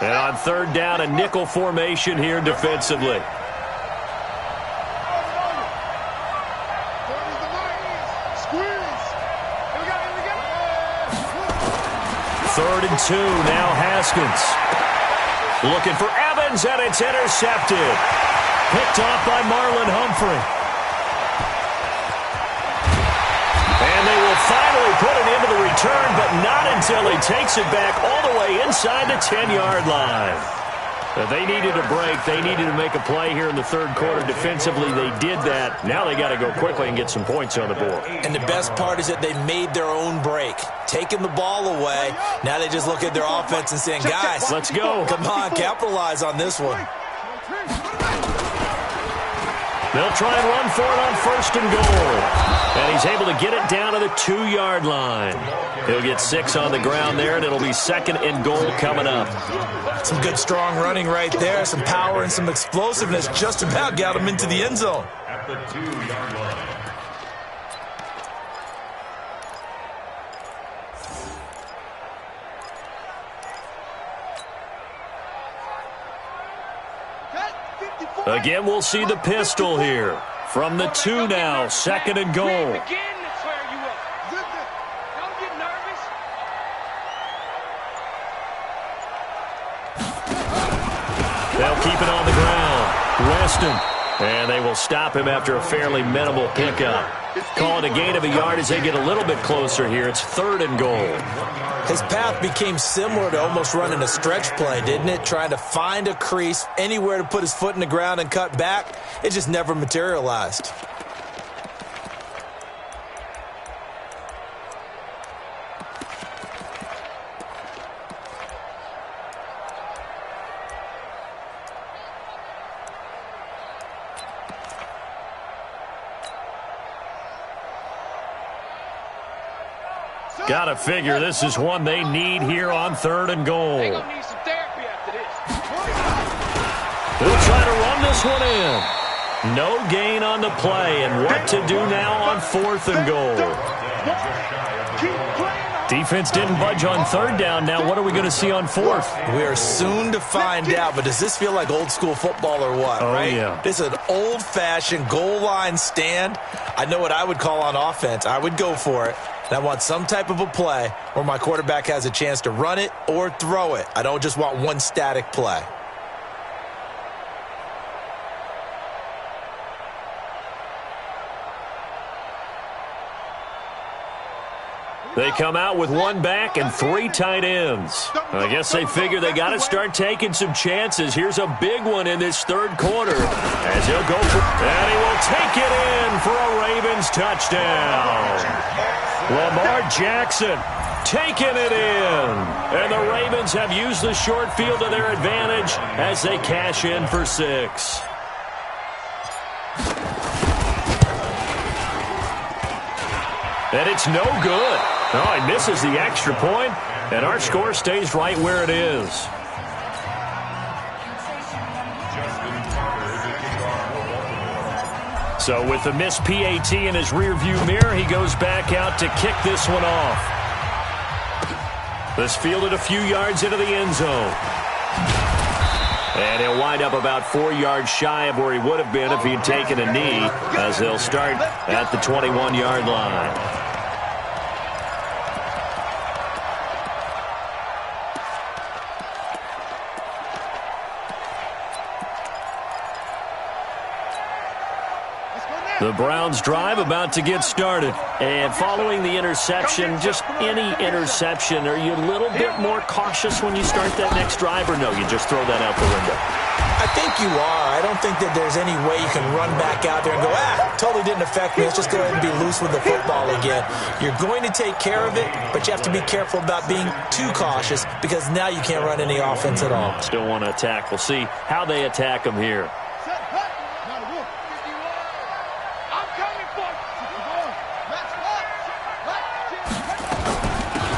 Speaker 1: And on 3rd down, a nickel formation here defensively. 3rd and 2, now Haskins. Looking for Evans, and it's intercepted. Picked off by Marlon Humphrey. And they will finally put it into the return, but not until he takes it back all the way inside the 10-yard line. They needed a break. They needed to make a play here in the 3rd quarter. Defensively, they did that. Now they got to go quickly and get some points on the board.
Speaker 2: And the best part is that they made their own break. Taking the ball away. Now they just look at their offense and saying, guys,
Speaker 1: let's go.
Speaker 2: Come on, capitalize on this one.
Speaker 1: They'll try and run for it on 1st and goal. And he's able to get it down to the 2-yard line. He'll get 6 on the ground there, and it'll be 2nd and goal coming up.
Speaker 2: Some good, strong running right there. Some power and some explosiveness. Just about got him into the end zone.
Speaker 3: At the 2-yard line.
Speaker 1: Again, we'll see the pistol here. From the 2 now, 2nd and goal.
Speaker 4: They'll
Speaker 1: keep it on the ground. Weston. And they will stop him after a fairly minimal pickup. Call it a gain of a yard as they get a little bit closer here. It's 3rd and goal.
Speaker 2: His path became similar to almost running a stretch play, didn't it? Trying to find a crease, anywhere to put his foot in the ground and cut back. It just never materialized.
Speaker 1: Gotta figure this is one they need here on 3rd and goal.
Speaker 4: They're going to need some therapy after this.
Speaker 1: They'll try to run this one in. No gain on the play, and what to do now on 4th and goal. Defense didn't budge on 3rd down. Now what are we going to see on 4th?
Speaker 2: We are soon to find out, but does this feel like old school football or what, right?
Speaker 1: Yeah.
Speaker 2: This is an old-fashioned goal line stand. I know what I would call on offense. I would go for it. And I want some type of a play where my quarterback has a chance to run it or throw it. I don't just want one static play.
Speaker 1: They come out with 1 back and 3 tight ends. I guess they figure they got to start taking some chances. Here's a big one in this 3rd quarter as he'll go for, and he will take it in for a Ravens touchdown. Lamar Jackson taking it in. And the Ravens have used the short field to their advantage as they cash in for 6. And it's no good. Oh, he misses the extra point, and our score stays right where it is. So with the missed PAT in his rearview mirror, he goes back out to kick this one off. This fielded a few yards into the end zone. And he'll wind up about 4 yards shy of where he would have been if he'd taken a knee, as they'll start at the 21-yard line. The Browns drive about to get started. And following the interception, just any interception, are you a little bit more cautious when you start that next drive, or no, you just throw that out the window?
Speaker 2: I think you are. I don't think that there's any way you can run back out there and go, totally didn't affect me. Let's just go ahead and be loose with the football again. You're going to take care of it, but you have to be careful about being too cautious because now you can't run any offense at all.
Speaker 1: Still want to attack. We'll see how they attack them here.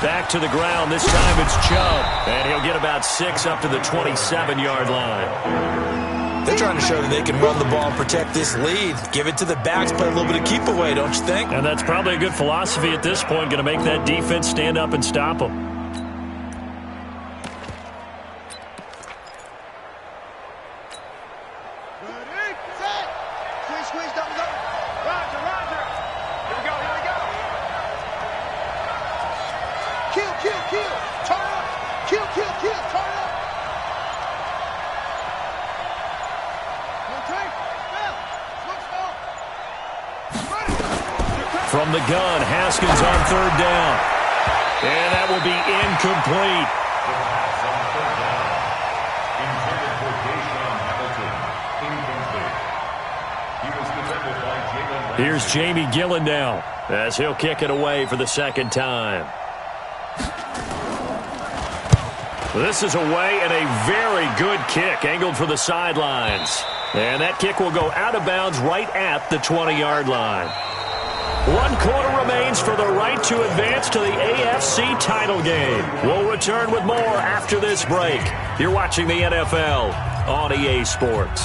Speaker 1: Back to the ground. This time it's Chubb. And he'll get about 6 up to the 27-yard line.
Speaker 2: They're trying to show that they can run the ball and protect this lead. Give it to the backs, play a little bit of keep away, don't you think?
Speaker 1: And that's probably a good philosophy at this point. Going to make that defense stand up and stop them. From the gun, Haskins on 3rd down. And that will be incomplete. Here's Jamie Gillen now as he'll kick it away for the 2nd time. This is away and a very good kick angled for the sidelines. And that kick will go out of bounds right at the 20-yard line. 1 quarter remains for the right to advance to the AFC title game. We'll return with more after this break. You're watching the NFL on EA Sports.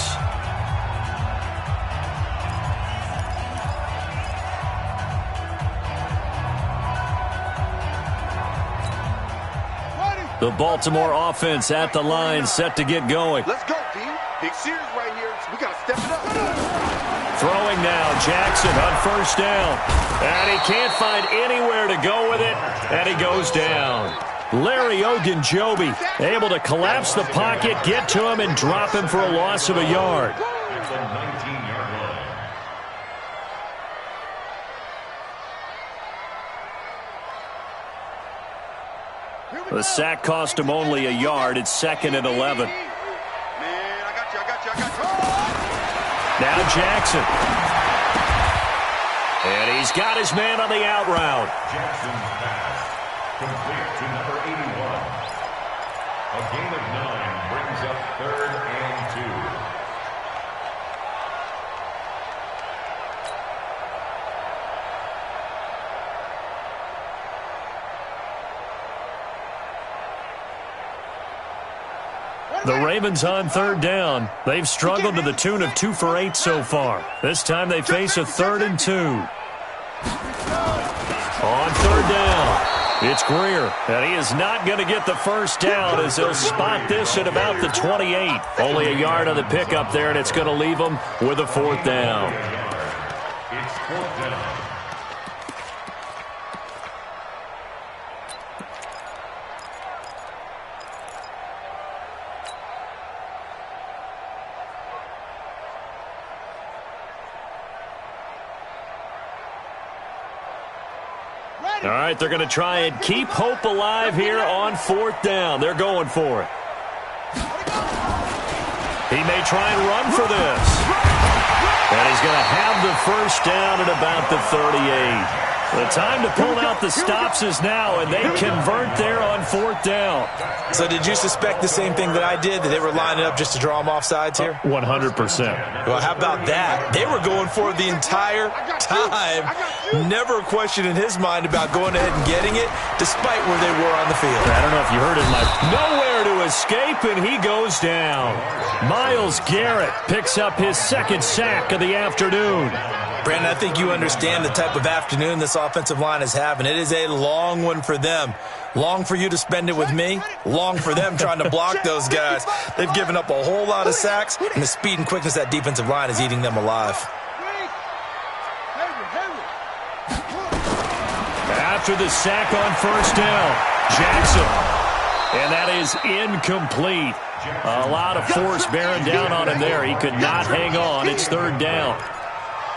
Speaker 1: The Baltimore offense at the line, set to get going.
Speaker 4: Let's go, D. Big series right here. So we got to step it up.
Speaker 1: Throwing now, Jackson on 1st down. And he can't find anywhere to go with it, and he goes down. Larry Ogunjobi able to collapse the pocket, get to him, and drop him for a loss of a yard.
Speaker 3: It's a 19-yard line.
Speaker 1: The sack cost him only a yard. It's 2nd and 11.
Speaker 4: Man, I got you.
Speaker 1: Now Jackson. And he's got his man on the out route.
Speaker 3: Jackson's pass complete to number 81. A gain of 9 brings up 3rd and 2.
Speaker 1: The Ravens on third down. They've struggled to the tune of 2 for 8 so far. This time they face a 3rd and 2. On third down, it's Greer, and he is not going to get the first down as he'll spot this at about the 28. Only a yard on the pickup there, and it's going to leave him with a 4th down.
Speaker 3: It's 4th down.
Speaker 1: All right, they're going to try and keep hope alive here on 4th down. They're going for it. He may try and run for this. And he's going to have the first down at about the 38. The time to pull out the stops is now, and they convert there on 4th down.
Speaker 2: So did you suspect the same thing that I did, that they were lining up just to draw them off sides here?
Speaker 1: 100%.
Speaker 2: Well, how about that? They were going for it the entire time. Never a question in his mind about going ahead and getting it, despite where they were on the field.
Speaker 1: I don't know if you heard it, Mike. Nowhere to escape, and he goes down. Myles Garrett picks up his 2nd sack of the afternoon.
Speaker 2: Brandon, I think you understand the type of afternoon this offensive line is having. It is a long one for them. Long for you to spend it with me. Long for them trying to block those guys. They've given up a whole lot of sacks, and the speed and quickness of that defensive line is eating them alive.
Speaker 1: After the sack on 1st down, Jackson. And that is incomplete. A lot of force bearing down on him there. He could not hang on. It's 3rd down.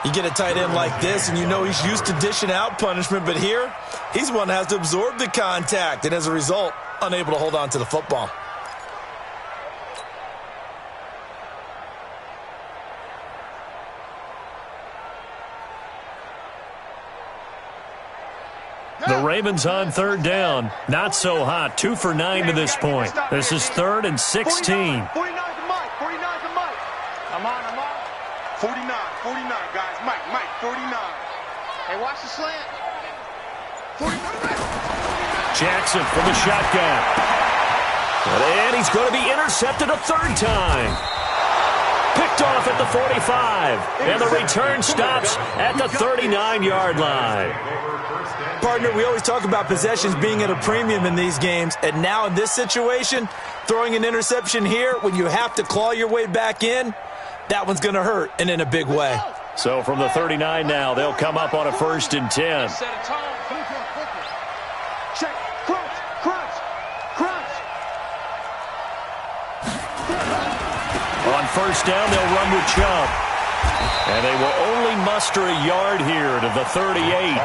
Speaker 2: You get a tight end like this, and you know he's used to dishing out punishment, but here, he's the one that has to absorb the contact, and as a result, unable to hold on to the football.
Speaker 1: The Ravens on 3rd down. Not so hot. 2 for 9 to this point. This is 3rd and 16.
Speaker 4: 49 to Mike. 49 to Mike. I'm on. 49, guys. Mike, 49. Hey, watch the slant. 49.
Speaker 1: Jackson from the shotgun. And he's going to be intercepted a 3rd time. Picked off at the 45. And the return stops at the 39-yard line.
Speaker 2: Partner, we always talk about possessions being at a premium in these games, and now in this situation, throwing an interception here when you have to claw your way back in, that one's going to hurt, and in a big way.
Speaker 1: So from the 39 now, they'll come up on a 1st and 10.
Speaker 4: Check. Crunch.
Speaker 1: On 1st down, they'll run with Chubb. And they will only muster a yard here to the 38.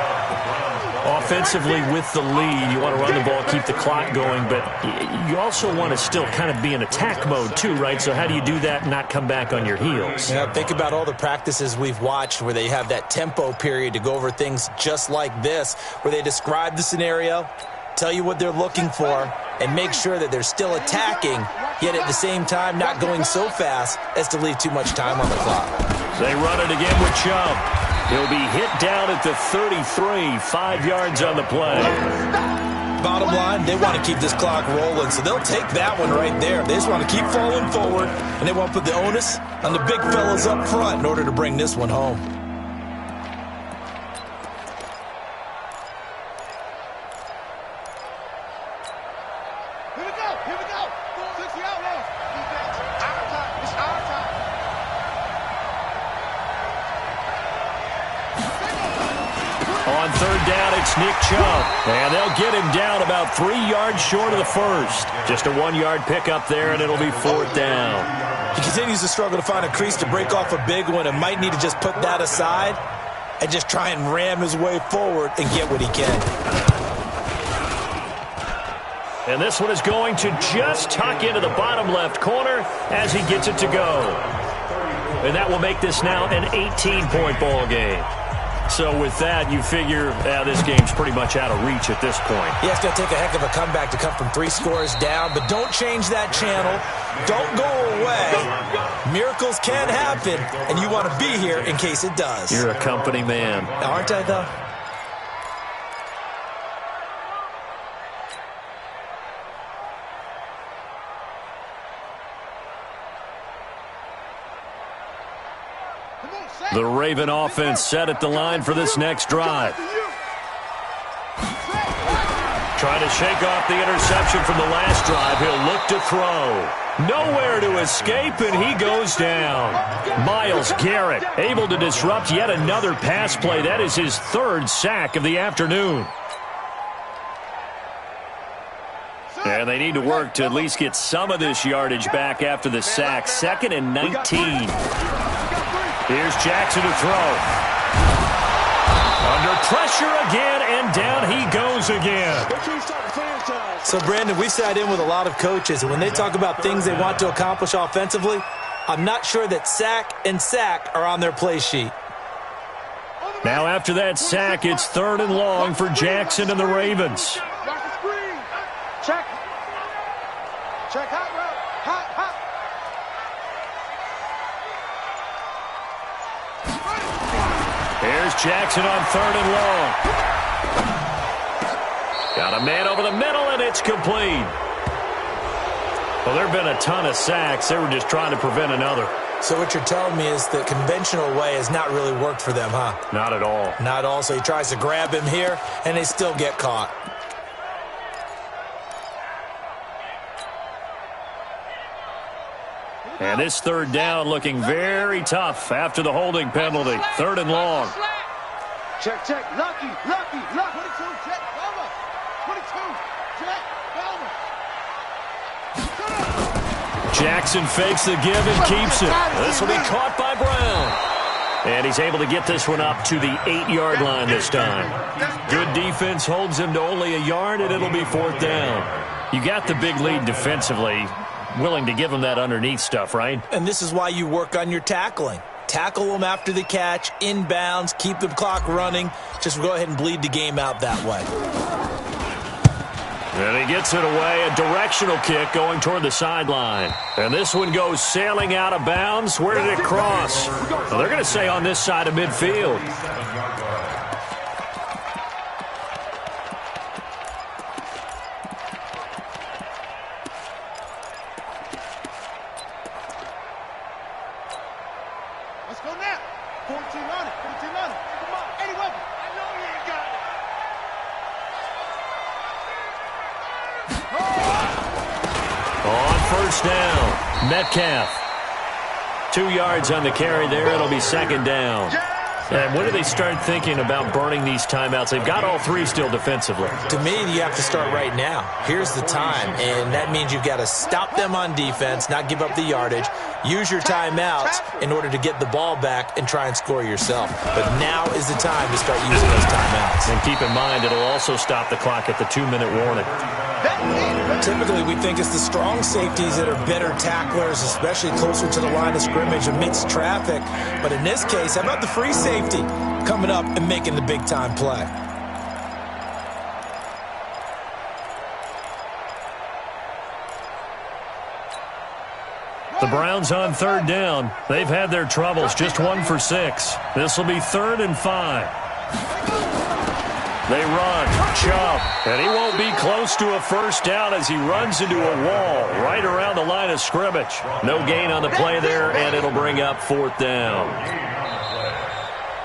Speaker 1: Offensively with the lead, you want to run the ball, keep the clock going, but you also want to still kind of be in attack mode too, right? So how do you do that and not come back on your heels?
Speaker 2: Yeah, think about all the practices we've watched where they have that tempo period to go over things just like this, where they describe the scenario, tell you what they're looking for, and make sure that they're still attacking, yet at the same time not going so fast as to leave too much time on the clock.
Speaker 1: They run it again with Chubb. He'll be hit down at the 33, 5 yards on the play.
Speaker 2: Bottom line, they want to keep this clock rolling, so they'll take that one right there. They just want to keep falling forward, and they want to put the onus on the big fellas up front in order to bring this one home.
Speaker 4: Here we go. 60 out low. It's our time.
Speaker 1: On 3rd down, it's Nick Chubb. And they'll get him down about 3 yards short of the 1st. Just a 1-yard pickup there, and it'll be 4th down.
Speaker 2: He continues to struggle to find a crease to break off a big one and might need to just put that aside and just try and ram his way forward and get what he can.
Speaker 1: And this one is going to just tuck into the bottom left corner as he gets it to go. And that will make this now an 18-point ball game. So with that, you figure this game's pretty much out of reach at this point.
Speaker 2: Yeah, it's going to take a heck of a comeback to come from 3 scores down, but don't change that channel. Don't go away. Miracles can happen, and you want to be here in case it does.
Speaker 1: You're a company man.
Speaker 2: Aren't I, though?
Speaker 1: The Raven offense set at the line for this next drive. Trying to shake off the interception from the last drive. He'll look to throw. Nowhere to escape, and he goes down. Myles Garrett able to disrupt yet another pass play. That is his third sack of the afternoon. And they need to work to at least get some of this yardage back after the sack. 2nd and 19. Here's Jackson to throw. Under pressure again, and down he goes again.
Speaker 2: So, Brandon, we sat in with a lot of coaches, and when they talk about things they want to accomplish offensively, I'm not sure that sack and sack are on their play sheet.
Speaker 1: Now after that sack, it's 3rd and long for Jackson and the Ravens.
Speaker 4: Check. Check hot route. Hot.
Speaker 1: Here's Jackson on 3rd and long. Got a man over the middle, and it's complete. Well, there have been a ton of sacks. They were just trying to prevent another.
Speaker 2: So what you're telling me is the conventional way has not really worked for them, huh?
Speaker 1: Not at all.
Speaker 2: Not at all. So he tries to grab him here, and they still get caught.
Speaker 1: And this 3rd down looking very tough after the holding penalty. 3rd and long.
Speaker 4: Check. Lucky. 22, check. Velma. 22, check. Velma.
Speaker 1: Jackson fakes the give and keeps it. This will be caught by Brown. And he's able to get this one up to the 8-yard line this time. Good defense holds him to only a yard, and it'll be 4th down. You got the big lead defensively. Willing to give them that underneath stuff, right?
Speaker 2: And this is why you work on your tackling. Tackle them after the catch, inbounds, keep the clock running. Just go ahead and bleed the game out that way.
Speaker 1: And he gets it away, a directional kick going toward the sideline. And this one goes sailing out of bounds. Where did it cross? Well, they're going to say on this side of midfield.
Speaker 4: Let's go now. 14 on it. Come on, 80 weapon. I know you ain't got it.
Speaker 1: On 1st down, Metcalf. 2 yards on the carry there. It'll be 2nd down. And when do they start thinking about burning these timeouts? They've got all 3 still defensively.
Speaker 2: To me, you have to start right now. Here's the time, and that means you've got to stop them on defense, not give up the yardage, use your timeouts in order to get the ball back and try and score yourself. But now is the time to start using those timeouts.
Speaker 1: And keep in mind, it'll also stop the clock at the 2-minute warning.
Speaker 2: Typically, we think it's the strong safeties that are better tacklers, especially closer to the line of scrimmage amidst traffic. But in this case, how about the free safety coming up and making the big-time play?
Speaker 1: The Browns on 3rd down. They've had their troubles, just 1 for 6. This will be 3rd and 5. They run, Chubb, and he won't be close to a 1st down as he runs into a wall right around the line of scrimmage. No gain on the play there, and it'll bring up 4th down.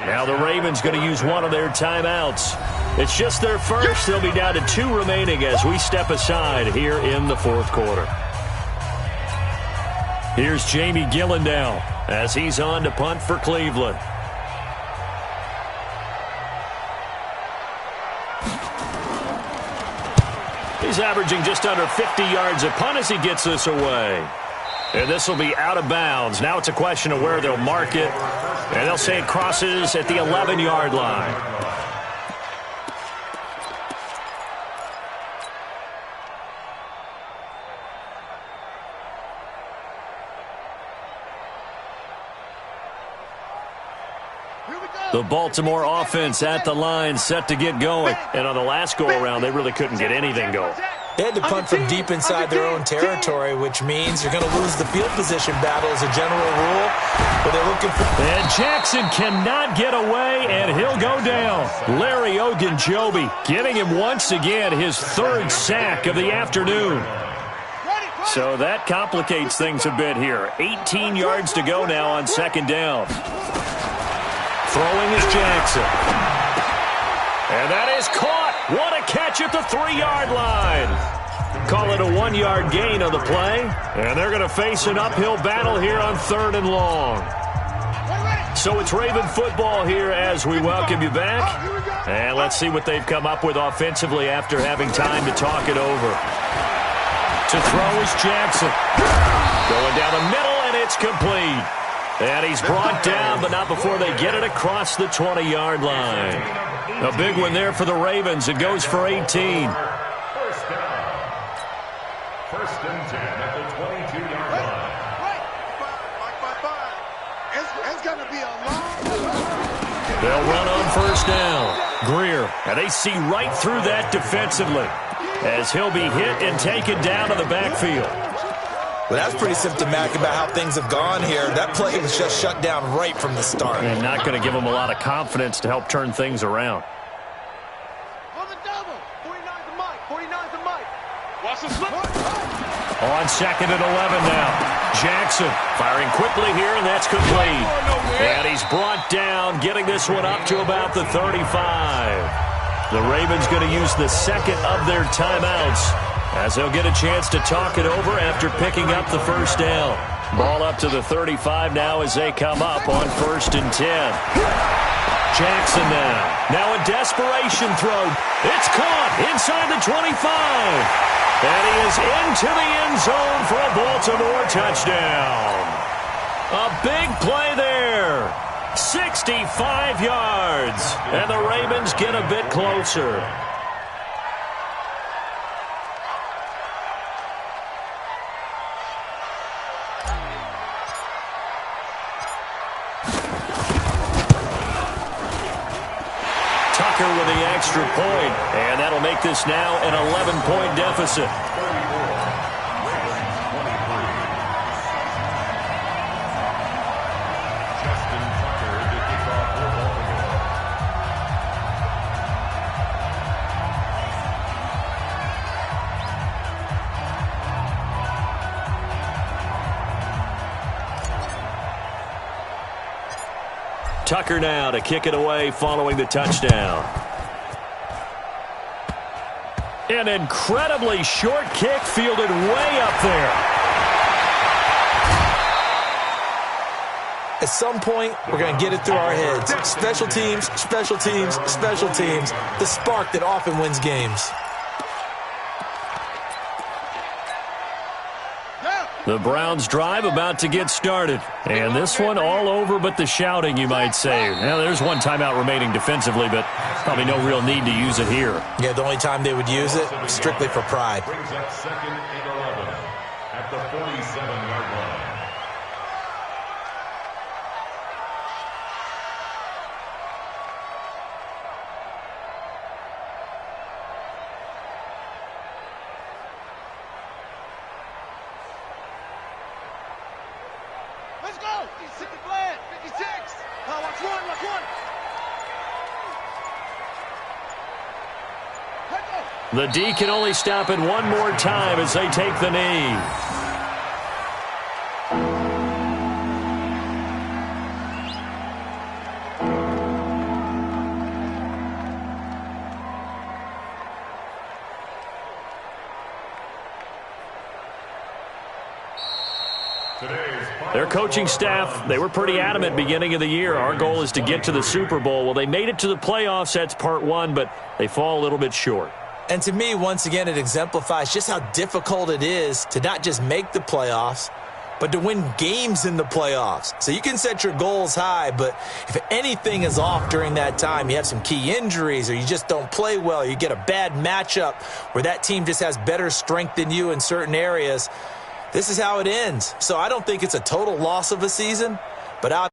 Speaker 1: Now the Ravens going to use one of their timeouts. It's just their first. They'll be down to 2 remaining as we step aside here in the 4th quarter. Here's Jamie Gillendow as he's on to punt for Cleveland. He's averaging just under 50 yards a punt as he gets this away. And this will be out of bounds. Now it's a question of where they'll mark it. And they'll say it crosses at the 11-yard line. The Baltimore offense at the line, set to get going. And on the last go-around, they really couldn't get anything going.
Speaker 2: They had to punt from deep inside their own territory, which means you're going to lose the field position battle as a general rule. But they're looking for...
Speaker 1: And Jackson cannot get away, and he'll go down. Larry Ogunjobi giving him once again his 3rd sack of the afternoon. So that complicates things a bit here. 18 yards to go now on 2nd down. Throwing is Jackson. And that is caught. What a catch at the 3-yard line. Call it a 1-yard gain on the play. And they're going to face an uphill battle here on 3rd and long. So it's Raven football here as we welcome you back. And let's see what they've come up with offensively after having time to talk it over. To throw is Jackson. Going down the middle, and it's complete. And he's brought down, but not before they get it across the 20-yard line. A big one there for the Ravens. It goes for 18.
Speaker 3: First down. 1st and 10 at the 22-yard line.
Speaker 4: It's going to be a long...
Speaker 1: They'll run on 1st down. Greer, and they see right through that defensively as he'll be hit and taken down to the backfield.
Speaker 2: Well, that's pretty symptomatic about how things have gone here. That play was just shut down right from the start.
Speaker 1: And not going to give them a lot of confidence to help turn things around.
Speaker 4: On the double. 49's the mic. 49's the mic. Watch the slip.
Speaker 1: On 2nd and 11 now. Jackson firing quickly here, and that's complete. And he's brought down, getting this one up to about the 35. The Ravens going to use the 2nd of their timeouts, as they'll get a chance to talk it over after picking up the 1st down. Ball up to the 35 now as they come up on 1st and 10. Jackson now a desperation throw. It's caught inside the 25. And he is into the end zone for a Baltimore touchdown. A big play there. 65 yards. And the Ravens get a bit closer. Tucker with the extra point, and that'll make this now an 11-point deficit. Tucker now to kick it away following the touchdown. An incredibly short kick fielded way up there.
Speaker 2: At some point, we're going to get it through our heads. Special teams, special teams, special teams. The spark that often wins games.
Speaker 1: The Browns drive about to get started. And this one all over but the shouting, you might say. Now, there's one timeout remaining defensively, but probably no real need to use it here.
Speaker 2: Yeah, the only time they would use it, strictly for pride.
Speaker 3: Brings up 2nd and 11 at the 47-yard line.
Speaker 4: Let's go. 56 flag. 56. Watch one. Watch one.
Speaker 1: The D can only stop it one more time as they take the knee. Their coaching staff, they were pretty adamant beginning of the year. Our goal is to get to the Super Bowl. Well, they made it to the playoffs. That's part one, but they fall a little bit short.
Speaker 2: And to me, once again, it exemplifies just how difficult it is to not just make the playoffs, but to win games in the playoffs. So you can set your goals high, but if anything is off during that time, you have some key injuries or you just don't play well, you get a bad matchup where that team just has better strength than you in certain areas, this is how it ends. So I don't think it's a total loss of a season, but